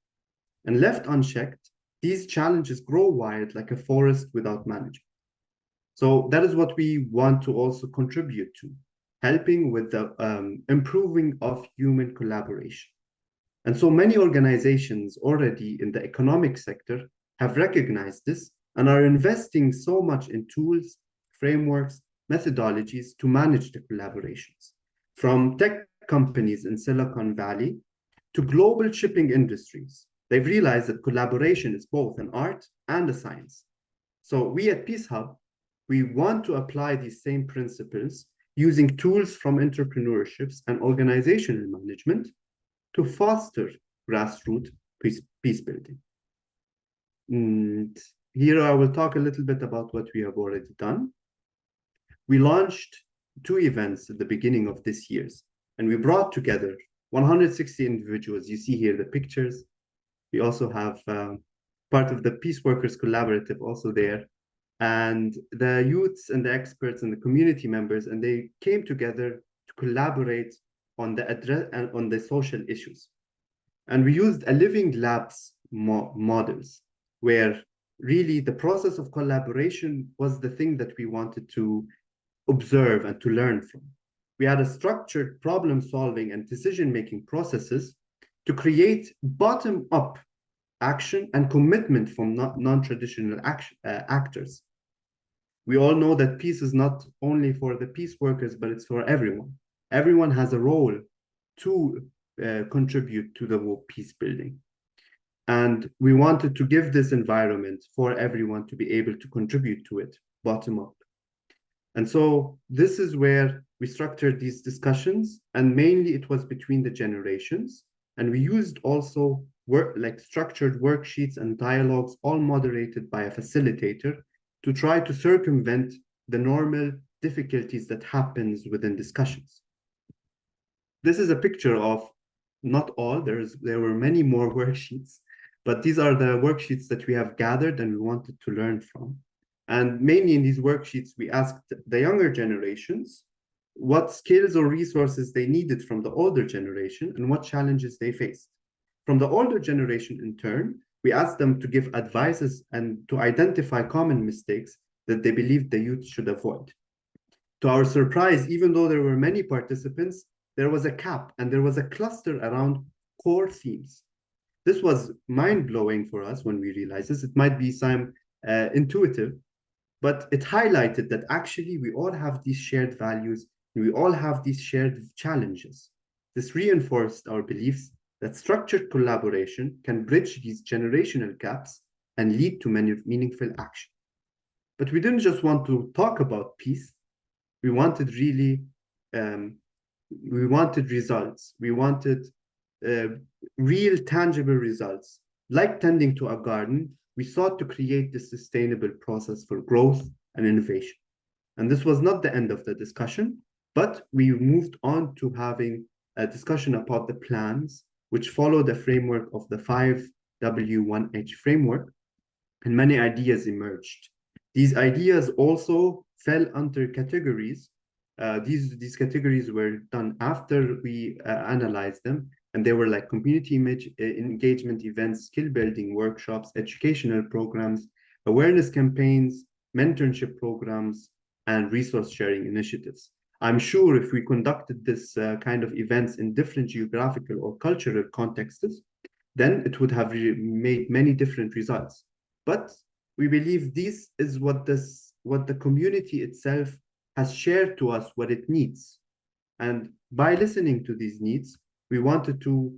And left unchecked, these challenges grow wild like a forest without management. So that is what we want to also contribute to, helping with the improving of human collaboration. And so many organizations already in the economic sector have recognized this and are investing so much in tools, frameworks, methodologies to manage the collaborations. From tech companies in Silicon Valley to global shipping industries, they've realized that collaboration is both an art and a science. So we at Peace Hub, we want to apply these same principles using tools from entrepreneurships and organizational management to foster grassroots peace building. And here I will talk a little bit about what we have already done. We launched 2 events at the beginning of this year, and we brought together 160 individuals. You see here the pictures. We also have part of the Peace Workers Collaborative also there, and the youths and the experts and the community members, and they came together to collaborate on the social issues. And we used a living labs models where really the process of collaboration was the thing that we wanted to observe and to learn from. We had a structured problem solving and decision-making processes to create bottom-up action and commitment from non-traditional actors. We all know that peace is not only for the peace workers, but it's for everyone. Everyone has a role to contribute to the peace building. And we wanted to give this environment for everyone to be able to contribute to it, bottom up. And so this is where we structured these discussions, and mainly it was between the generations. And we used also structured worksheets and dialogues, all moderated by a facilitator, to try to circumvent the normal difficulties that happens within discussions. This is a picture of not all, there were many more worksheets, but these are the worksheets that we have gathered and we wanted to learn from. And mainly in these worksheets, we asked the younger generations what skills or resources they needed from the older generation and what challenges they faced. From the older generation, in turn, we asked them to give advices and to identify common mistakes that they believed the youth should avoid. To our surprise, even though there were many participants, there was a cap and there was a cluster around core themes. This was mind-blowing for us when we realized this. It might be some intuitive, but it highlighted that actually we all have these shared values and we all have these shared challenges. This reinforced our beliefs that structured collaboration can bridge these generational gaps and lead to many meaningful action. But we didn't just want to talk about peace. We wanted really, we wanted results. We wanted real tangible results. Like tending to a garden, we sought to create this sustainable process for growth and innovation. And this was not the end of the discussion, but we moved on to having a discussion about the plans, which follow the framework of the 5W1H framework, and many ideas emerged. These ideas also fell under categories. These categories were done after we analyzed them, and they were like community engagement events, skill building workshops, educational programs, awareness campaigns, mentorship programs, and resource sharing initiatives. I'm sure if we conducted this kind of events in different geographical or cultural contexts, then it would have made many different results. But we believe this is what the community itself has shared to us what it needs. And by listening to these needs, we wanted to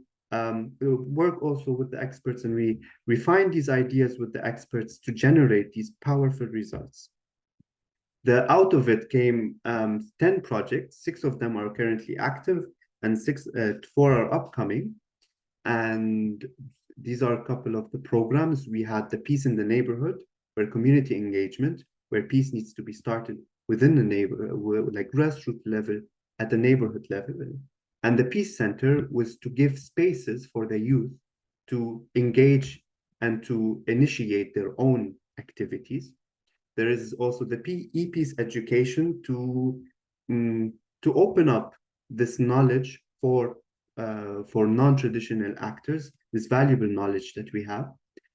work also with the experts, and we refine these ideas with the experts to generate these powerful results. Out of it came 10 projects. 6 of them are currently active, and 4 are upcoming. And these are a couple of the programs. We had the Peace in the Neighborhood, where community engagement, where peace needs to be started within the neighborhood, like grassroots level, at the neighborhood level. And the Peace Center was to give spaces for the youth to engage and to initiate their own activities. There is also the e-peace education to open up this knowledge for non-traditional actors, this valuable knowledge that we have,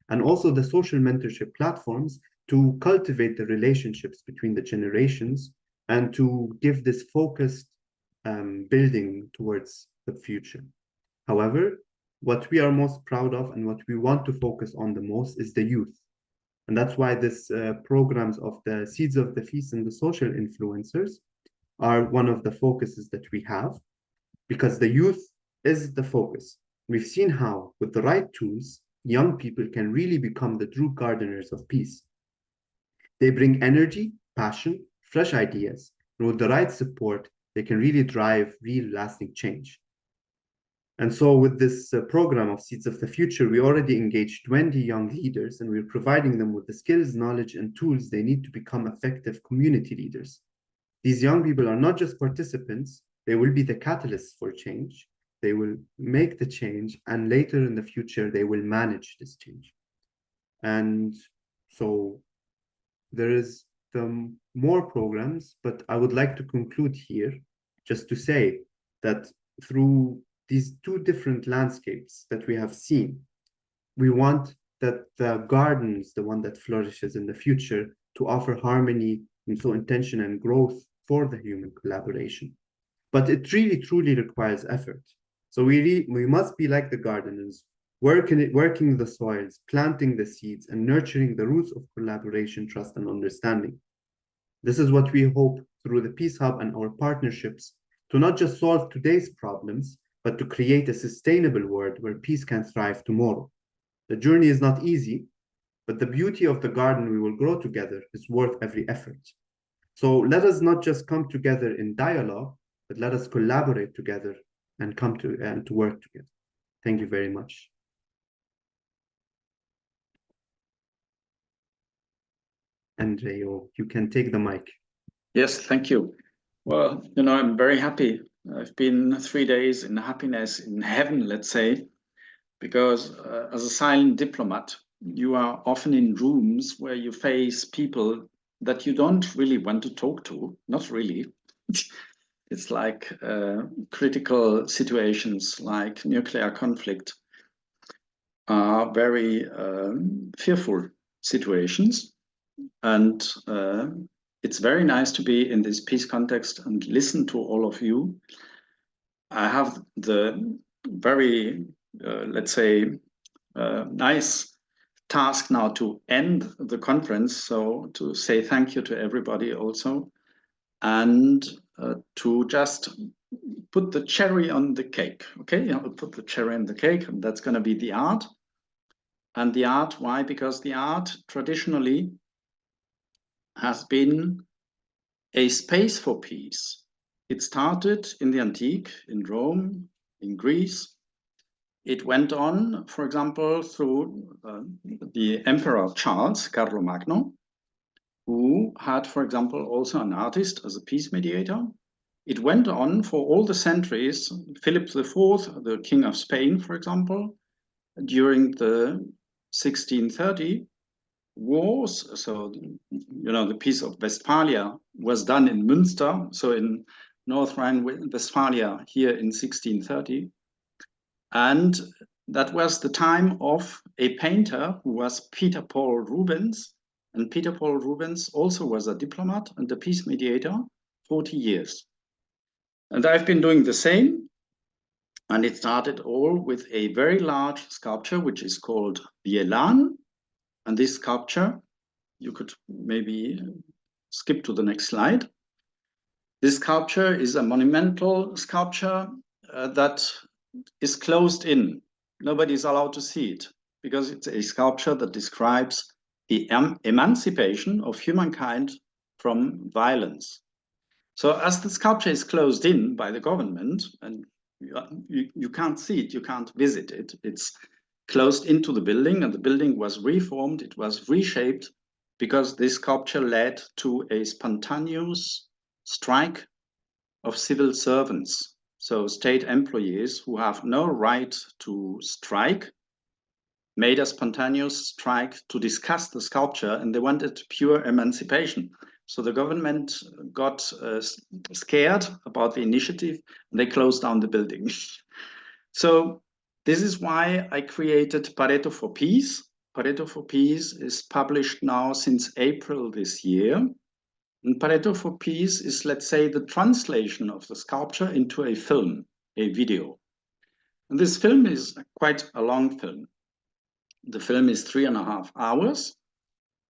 and also the social mentorship platforms to cultivate the relationships between the generations and to give this focused building towards the future. However, what we are most proud of and what we want to focus on the most is the youth. And that's why this programs of the Seeds of the Feast and the social influencers are one of the focuses that we have, because the youth is the focus. We've seen how, with the right tools, young people can really become the true gardeners of peace. They bring energy, passion, fresh ideas, and with the right support, they can really drive real lasting change. And so with this program of Seeds of the Future, we already engaged 20 young leaders, and we're providing them with the skills, knowledge, and tools they need to become effective community leaders. These young people are not just participants, they will be the catalysts for change. They will make the change, and later in the future, they will manage this change. And so there is more programs, but I would like to conclude here just to say that through these 2 different landscapes that we have seen, we want that the garden is the one that flourishes in the future to offer harmony and so intention and growth for the human collaboration. But it really, truly requires effort. So we must be like the gardeners, working the soils, planting the seeds, and nurturing the roots of collaboration, trust, and understanding. This is what we hope through the Peace Hub and our partnerships to not just solve today's problems, but to create a sustainable world where peace can thrive tomorrow. The journey is not easy, but the beauty of the garden we will grow together is worth every effort. So let us not just come together in dialogue, but let us collaborate together and come to work together. Thank you very much. Andreo, you can take the mic. Yes, thank you. Well, I'm very happy. I've been 3 days in happiness in heaven, let's say, because as a silent diplomat, you are often in rooms where you face people that you don't really want to talk to, not really. It's like critical situations like nuclear conflict are very fearful situations. And it's very nice to be in this peace context and listen to all of you. I have the very, let's say, nice task now to end the conference. So to say thank you to everybody also, and to just put the cherry on the cake. Okay, I'll put the cherry on the cake, and that's going to be the art. And the art, why? Because the art traditionally has been a space for peace. It started in the antique, in Rome, in Greece. It went on, for example, through the Emperor Charles, Carlo Magno, who had, for example, also an artist as a peace mediator. It went on for all the centuries. Philip IV, the King of Spain, for example, during the 1630 wars, so the Peace of Westphalia was done in Münster, so in North-Rhine, Westphalia, here in 1630. And that was the time of a painter who was Peter Paul Rubens. And Peter Paul Rubens also was a diplomat and a peace mediator, 40 years. And I've been doing the same. And it started all with a very large sculpture, which is called the Elan. And this sculpture, you could maybe skip to the next slide. This sculpture is a monumental sculpture that is closed in. Nobody is allowed to see it because it's a sculpture that describes the emancipation of humankind from violence. So as the sculpture is closed in by the government, and you can't see it, you can't visit it, it's closed into the building, and the building was reformed, it was reshaped, because this sculpture led to a spontaneous strike of civil servants. So state employees who have no right to strike made a spontaneous strike to discuss the sculpture, and they wanted pure emancipation. So the government got scared about the initiative, and they closed down the building. So this is why I created Pareto for Peace. Pareto for Peace is published now since April this year. And Pareto for Peace is, let's say, the translation of the sculpture into a film, a video. And this film is quite a long film. The film is 3.5 hours,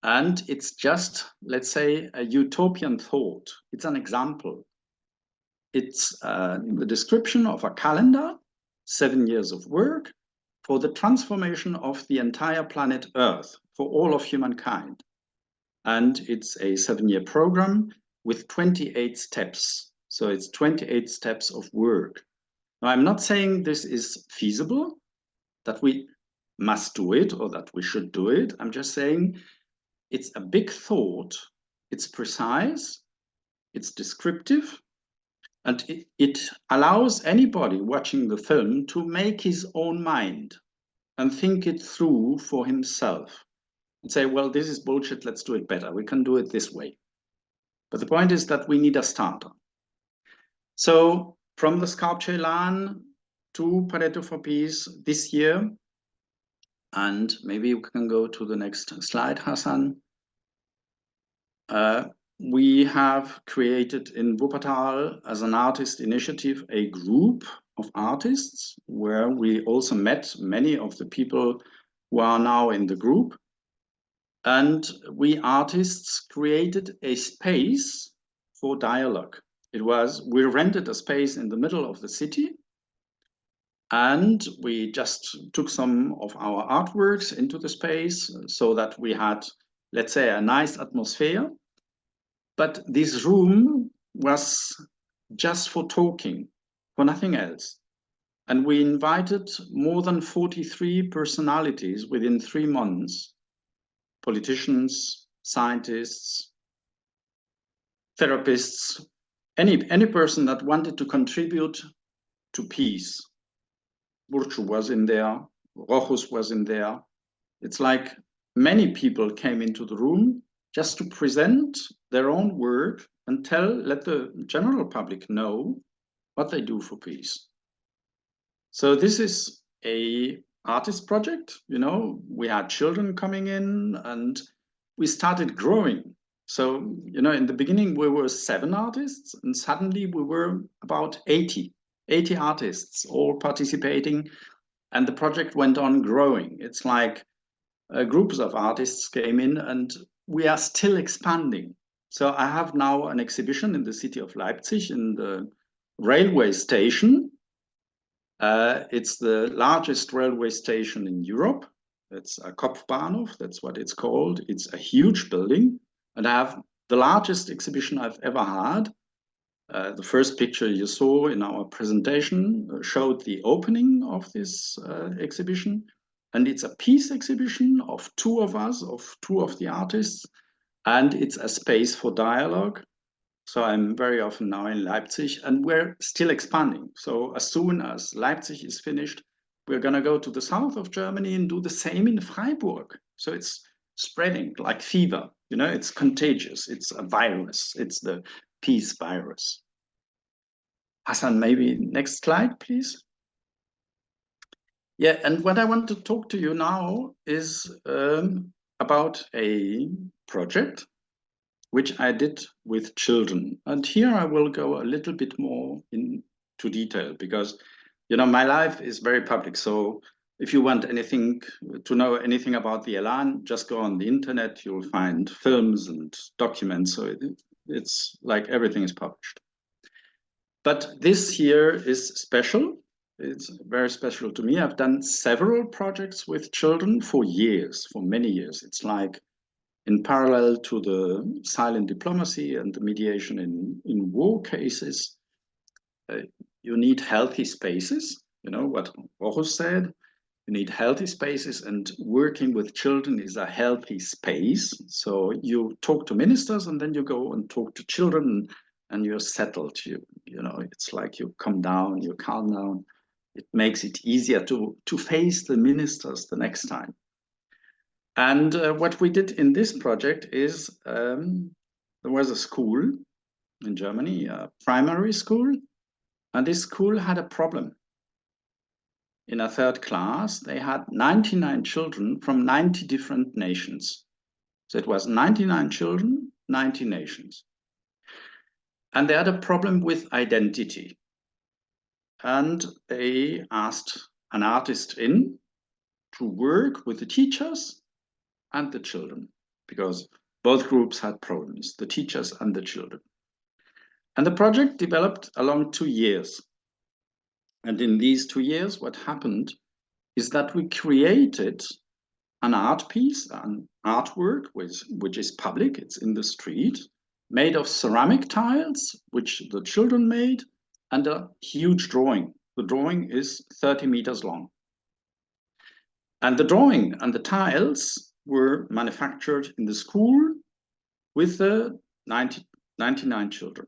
and it's just, let's say, a utopian thought. It's an example. It's the description of a calendar, 7 years of work, for the transformation of the entire planet Earth, for all of humankind. And it's a 7-year program with 28 steps. So it's 28 steps of work. Now, I'm not saying this is feasible, that we must do it or that we should do it. I'm just saying it's a big thought, it's precise, it's descriptive, and it allows anybody watching the film to make his own mind and think it through for himself and say, well, this is bullshit, let's do it better. We can do it this way. But the point is that we need a starter. So from the sculpture Elan to Pareto for Peace this year, and maybe we can go to the next slide, Hassan. We have created in Wuppertal, as an artist initiative, a group of artists where we also met many of the people who are now in the group. And we artists created a space for dialogue. We rented a space in the middle of the city, and we just took some of our artworks into the space so that we had, let's say, a nice atmosphere. But this room was just for talking, for nothing else. And we invited more than 43 personalities within 3 months, politicians, scientists, therapists, any person that wanted to contribute to peace. Burcu was in there, Rochus was in there. It's like many people came into the room just to present their own work and let the general public know what they do for peace. So this is a artist project, you know, we had children coming in and we started growing. So, you know, in the beginning we were 7 artists and suddenly we were about 80 artists all participating, and the project went on growing. It's like groups of artists came in and we are still expanding. So I have now an exhibition in the city of Leipzig in the railway station. It's the largest railway station in Europe. It's a Kopfbahnhof, that's what it's called. It's a huge building, and I have the largest exhibition I've ever had. The first picture you saw in our presentation showed the opening of this exhibition. And it's a peace exhibition of 2 of us, of 2 of the artists, and it's a space for dialogue. So I'm very often now in Leipzig, and we're still expanding. So as soon as Leipzig is finished, we're going to go to the south of Germany and do the same in Freiburg. So it's spreading like fever, you know, it's contagious, it's a virus, it's the peace virus. Hassan, maybe next slide, please. Yeah, and what I want to talk to you now is about a project which I did with children. And here I will go a little bit more into detail because, you know, my life is very public. So if you want anything to know anything about the Elan, just go on the internet. You'll find films and documents. So it's like everything is published. But this year is special. It's very special to me. I've done several projects with children for years, for many years. It's like in parallel to the silent diplomacy and the mediation in war cases, you need healthy spaces. You know what Burcu said, you need healthy spaces, and working with children is a healthy space. So you talk to ministers and then you go and talk to children and you're settled. You know, it's like you come down, you calm down. It makes it easier to face the ministers the next time. And what we did in this project is there was a school in Germany, a primary school, and this school had a problem. In a third class, they had 99 children from 90 different nations. So it was 99 children, 90 nations. And they had a problem with identity. And they asked an artist in to work with the teachers and the children, because both groups had problems, the teachers and the children. And the project developed along 2 years. And in these 2 years, what happened is that we created an art piece, an artwork, which is public, it's in the street, made of ceramic tiles, which the children made, and a huge drawing. The drawing is 30 meters long. And the drawing and the tiles were manufactured in the school with the 99 children.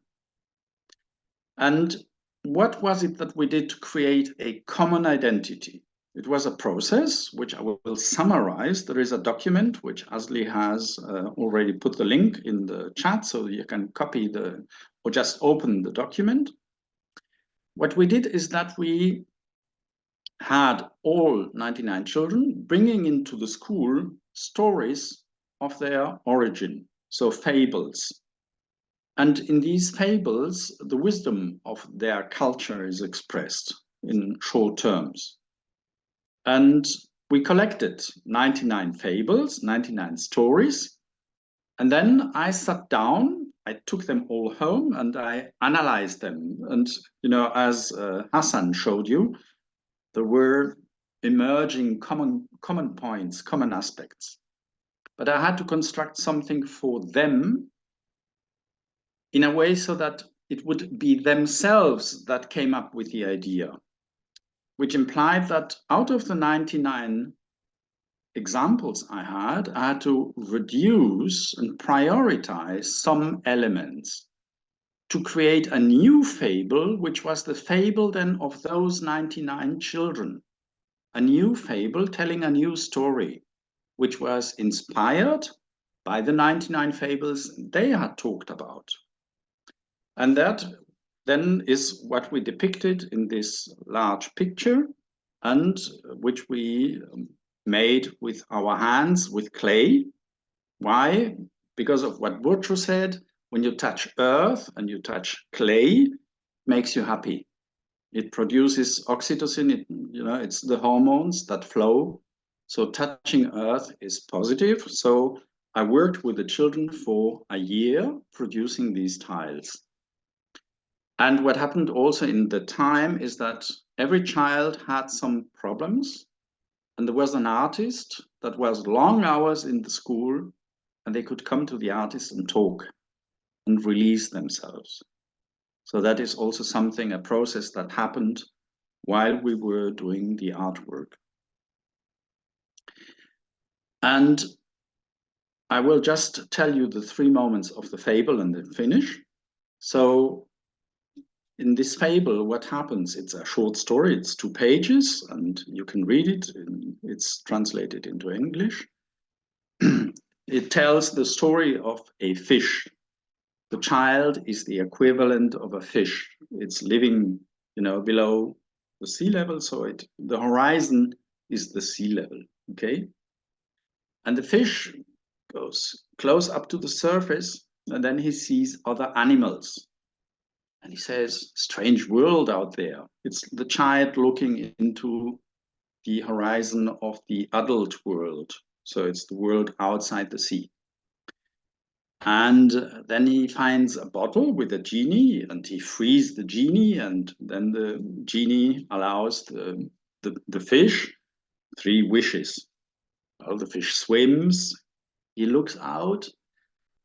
And what was it that we did to create a common identity? It was a process which I will summarize. There is a document which Asli has already put the link in the chat, so you can copy or just open the document. What we did is that we had all 99 children bringing into the school stories of their origin, so fables. And in these fables, the wisdom of their culture is expressed in short terms. And we collected 99 fables, 99 stories. And then I sat down, I took them all home and I analyzed them. And, you know, as Hassan showed you, there were emerging common points, common aspects. But I had to construct something for them in a way so that it would be themselves that came up with the idea, which implied that out of the 99 examples I had to reduce and prioritize some elements to create a new fable, which was the fable then of those 99 children. A new fable telling a new story, which was inspired by the 99 fables they had talked about. And that then is what we depicted in this large picture, and which we made with our hands, with clay. Why? Because of what Burcu said, when you touch earth and you touch clay, it makes you happy. It produces oxytocin, it's the hormones that flow. So touching earth is positive. So I worked with the children for a year producing these tiles. And what happened also in the time is that every child had some problems. And there was an artist that was long hours in the school, and they could come to the artist and talk and release themselves. So that is also something, a process that happened while we were doing the artwork. And I will just tell you the 3 moments of the fable and then finish. So in this fable, what happens? It's a short story, it's 2 pages, and you can read it. It's translated into English. It tells the story of a fish. The child is the equivalent of a fish. It's living, below the sea level, so the horizon is the sea level, okay? And the fish goes close up to the surface, and then he sees other animals. And he says, strange world out there. It's the child looking into the horizon of the adult world. So it's the world outside the sea. And then he finds a bottle with a genie, and he frees the genie, and then the genie allows the fish 3 wishes. Well, the fish swims, he looks out,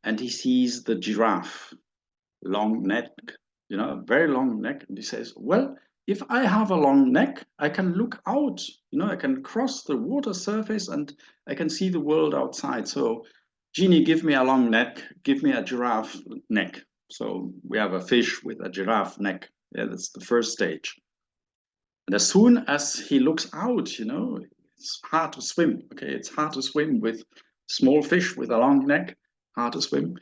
and he sees the giraffe, long neck, you know, very long neck, and he says, well, if I have a long neck, I can look out, you know, I can cross the water surface and I can see the world outside. So genie, give me a long neck, give me a giraffe neck. So we have a fish with a giraffe neck. Yeah, that's the first stage. And as soon as he looks out, you know, it's hard to swim. Okay, it's hard to swim with small fish with a long neck, hard to swim.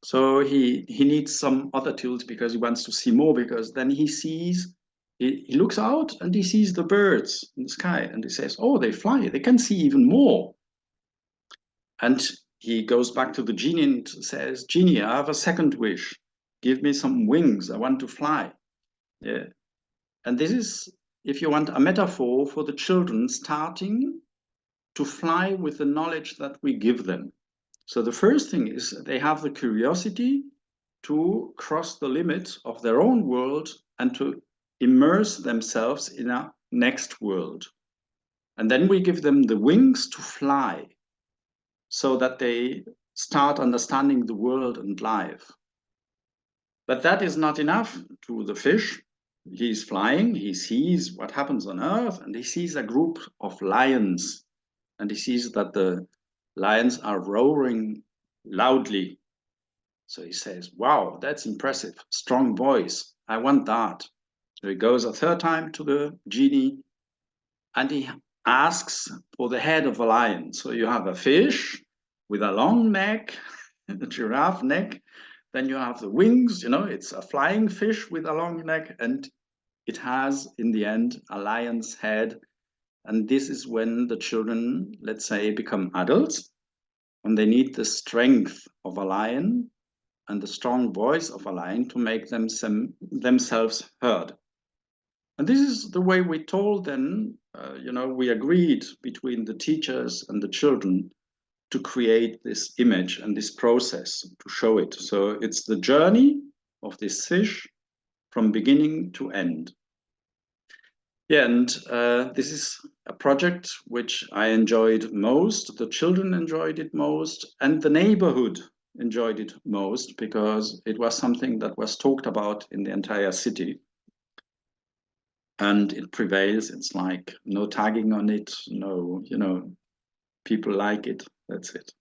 So he needs some other tools because he wants to see more, because then he sees, he looks out and he sees the birds in the sky and he says, oh, they fly, they can see even more. And he goes back to the genie and says, genie, I have a second wish. Give me some wings, I want to fly. Yeah. And this is, if you want, a metaphor for the children starting to fly with the knowledge that we give them. So the first thing is they have the curiosity to cross the limits of their own world and to immerse themselves in a next world. And then we give them the wings to fly so that they start understanding the world and life. But that is not enough to the fish. He's flying, he sees what happens on Earth, and he sees a group of lions, and he sees that the lions are roaring loudly. So he says, wow, that's impressive, strong voice, I want that. So he goes a third time to the genie, and he asks for the head of a lion. So you have a fish with a long neck, a giraffe neck, then you have the wings, you know, it's a flying fish with a long neck, and it has, in the end, a lion's head. And this is when the children, let's say, become adults, and they need the strength of a lion and the strong voice of a lion to make themselves heard. And this is the way we told them, you know, we agreed between the teachers and the children to create this image and this process to show it. So it's the journey of this fish from beginning to end. Yeah, and this is a project which I enjoyed most, the children enjoyed it most, and the neighborhood enjoyed it most, because it was something that was talked about in the entire city. And it prevails, it's like no tagging on it, no, you know, people like it, that's it.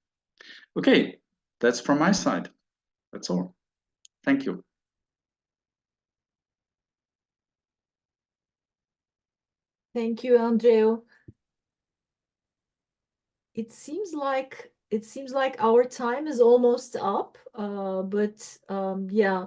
Okay, that's from my side. That's all. Thank you. Thank you, Andreu. It seems like our time is almost up, but yeah,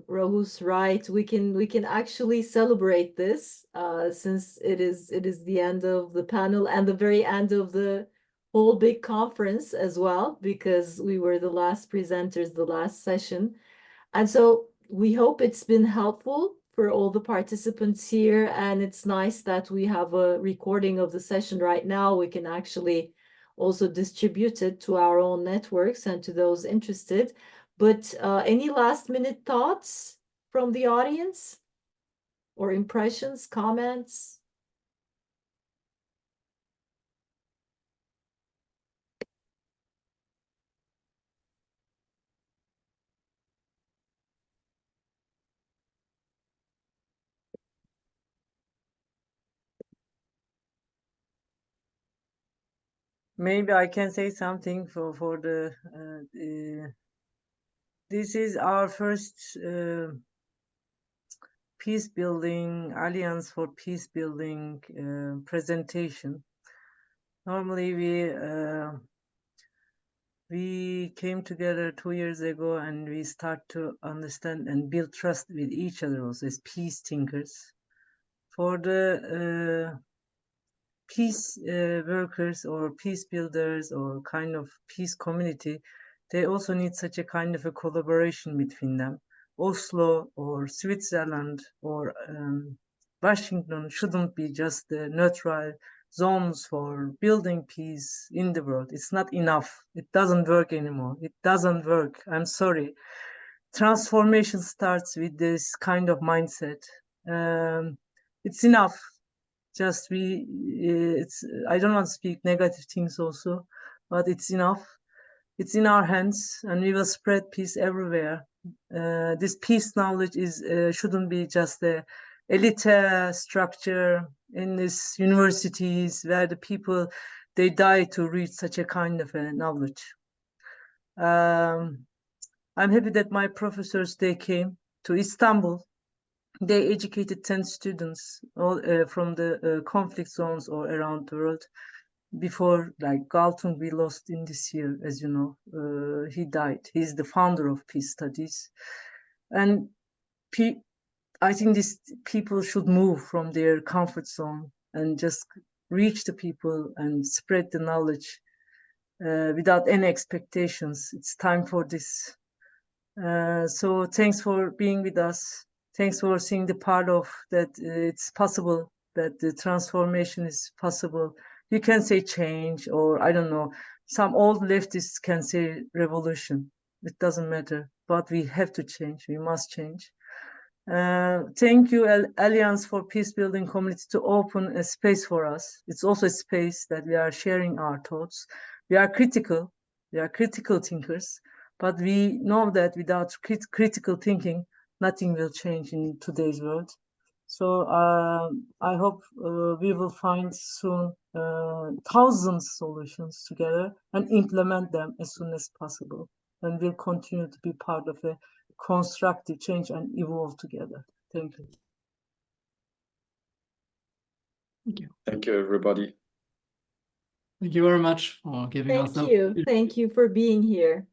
Rahul's right. We can actually celebrate this since it is the end of the panel and the very end of the whole big conference as well, because we were the last presenters, the last session. And so we hope it's been helpful for all the participants here. And it's nice that we have a recording of the session right now. We can actually also distribute it to our own networks and to those interested. But any last minute thoughts from the audience or impressions, comments? Maybe I can say something for the this is our first Peacebuilding Alliance for Peacebuilding presentation. Normally we came together 2 years ago and we start to understand and build trust with each other also as peace thinkers. For the peace workers or peace builders or kind of peace community, they also need such a kind of a collaboration between them. Oslo or Switzerland or Washington shouldn't be just the neutral zones for building peace in the world. It's not enough. It doesn't work anymore. It doesn't work. I'm sorry. Transformation starts with this kind of mindset. It's enough. Just I don't want to speak negative things also, but it's enough. It's in our hands, and we will spread peace everywhere. This peace knowledge shouldn't be just a elite structure in these universities where the people, they die to reach such a kind of a knowledge. I'm happy that my professors, they came to Istanbul. They educated 10 students all from the conflict zones or around the world. Before, like Galtung, we lost in this year, as you know, he died. He's the founder of peace studies. And I think these people should move from their comfort zone and just reach the people and spread the knowledge without any expectations. It's time for this. So thanks for being with us. Thanks for seeing the part of that it's possible, that the transformation is possible. You can say change, or I don't know, some old leftists can say revolution. It doesn't matter, but we have to change. We must change. Thank you, Alliance for Peacebuilding Community, to open a space for us. It's also a space that we are sharing our thoughts. We are critical. We are critical thinkers, but we know that without critical thinking, nothing will change in today's world. So I hope we will find soon thousands of solutions together and implement them as soon as possible. And we'll continue to be part of a constructive change and evolve together. Thank you. Thank you. Thank you, everybody. Thank you very much for giving us Thank you. Thank you for being here.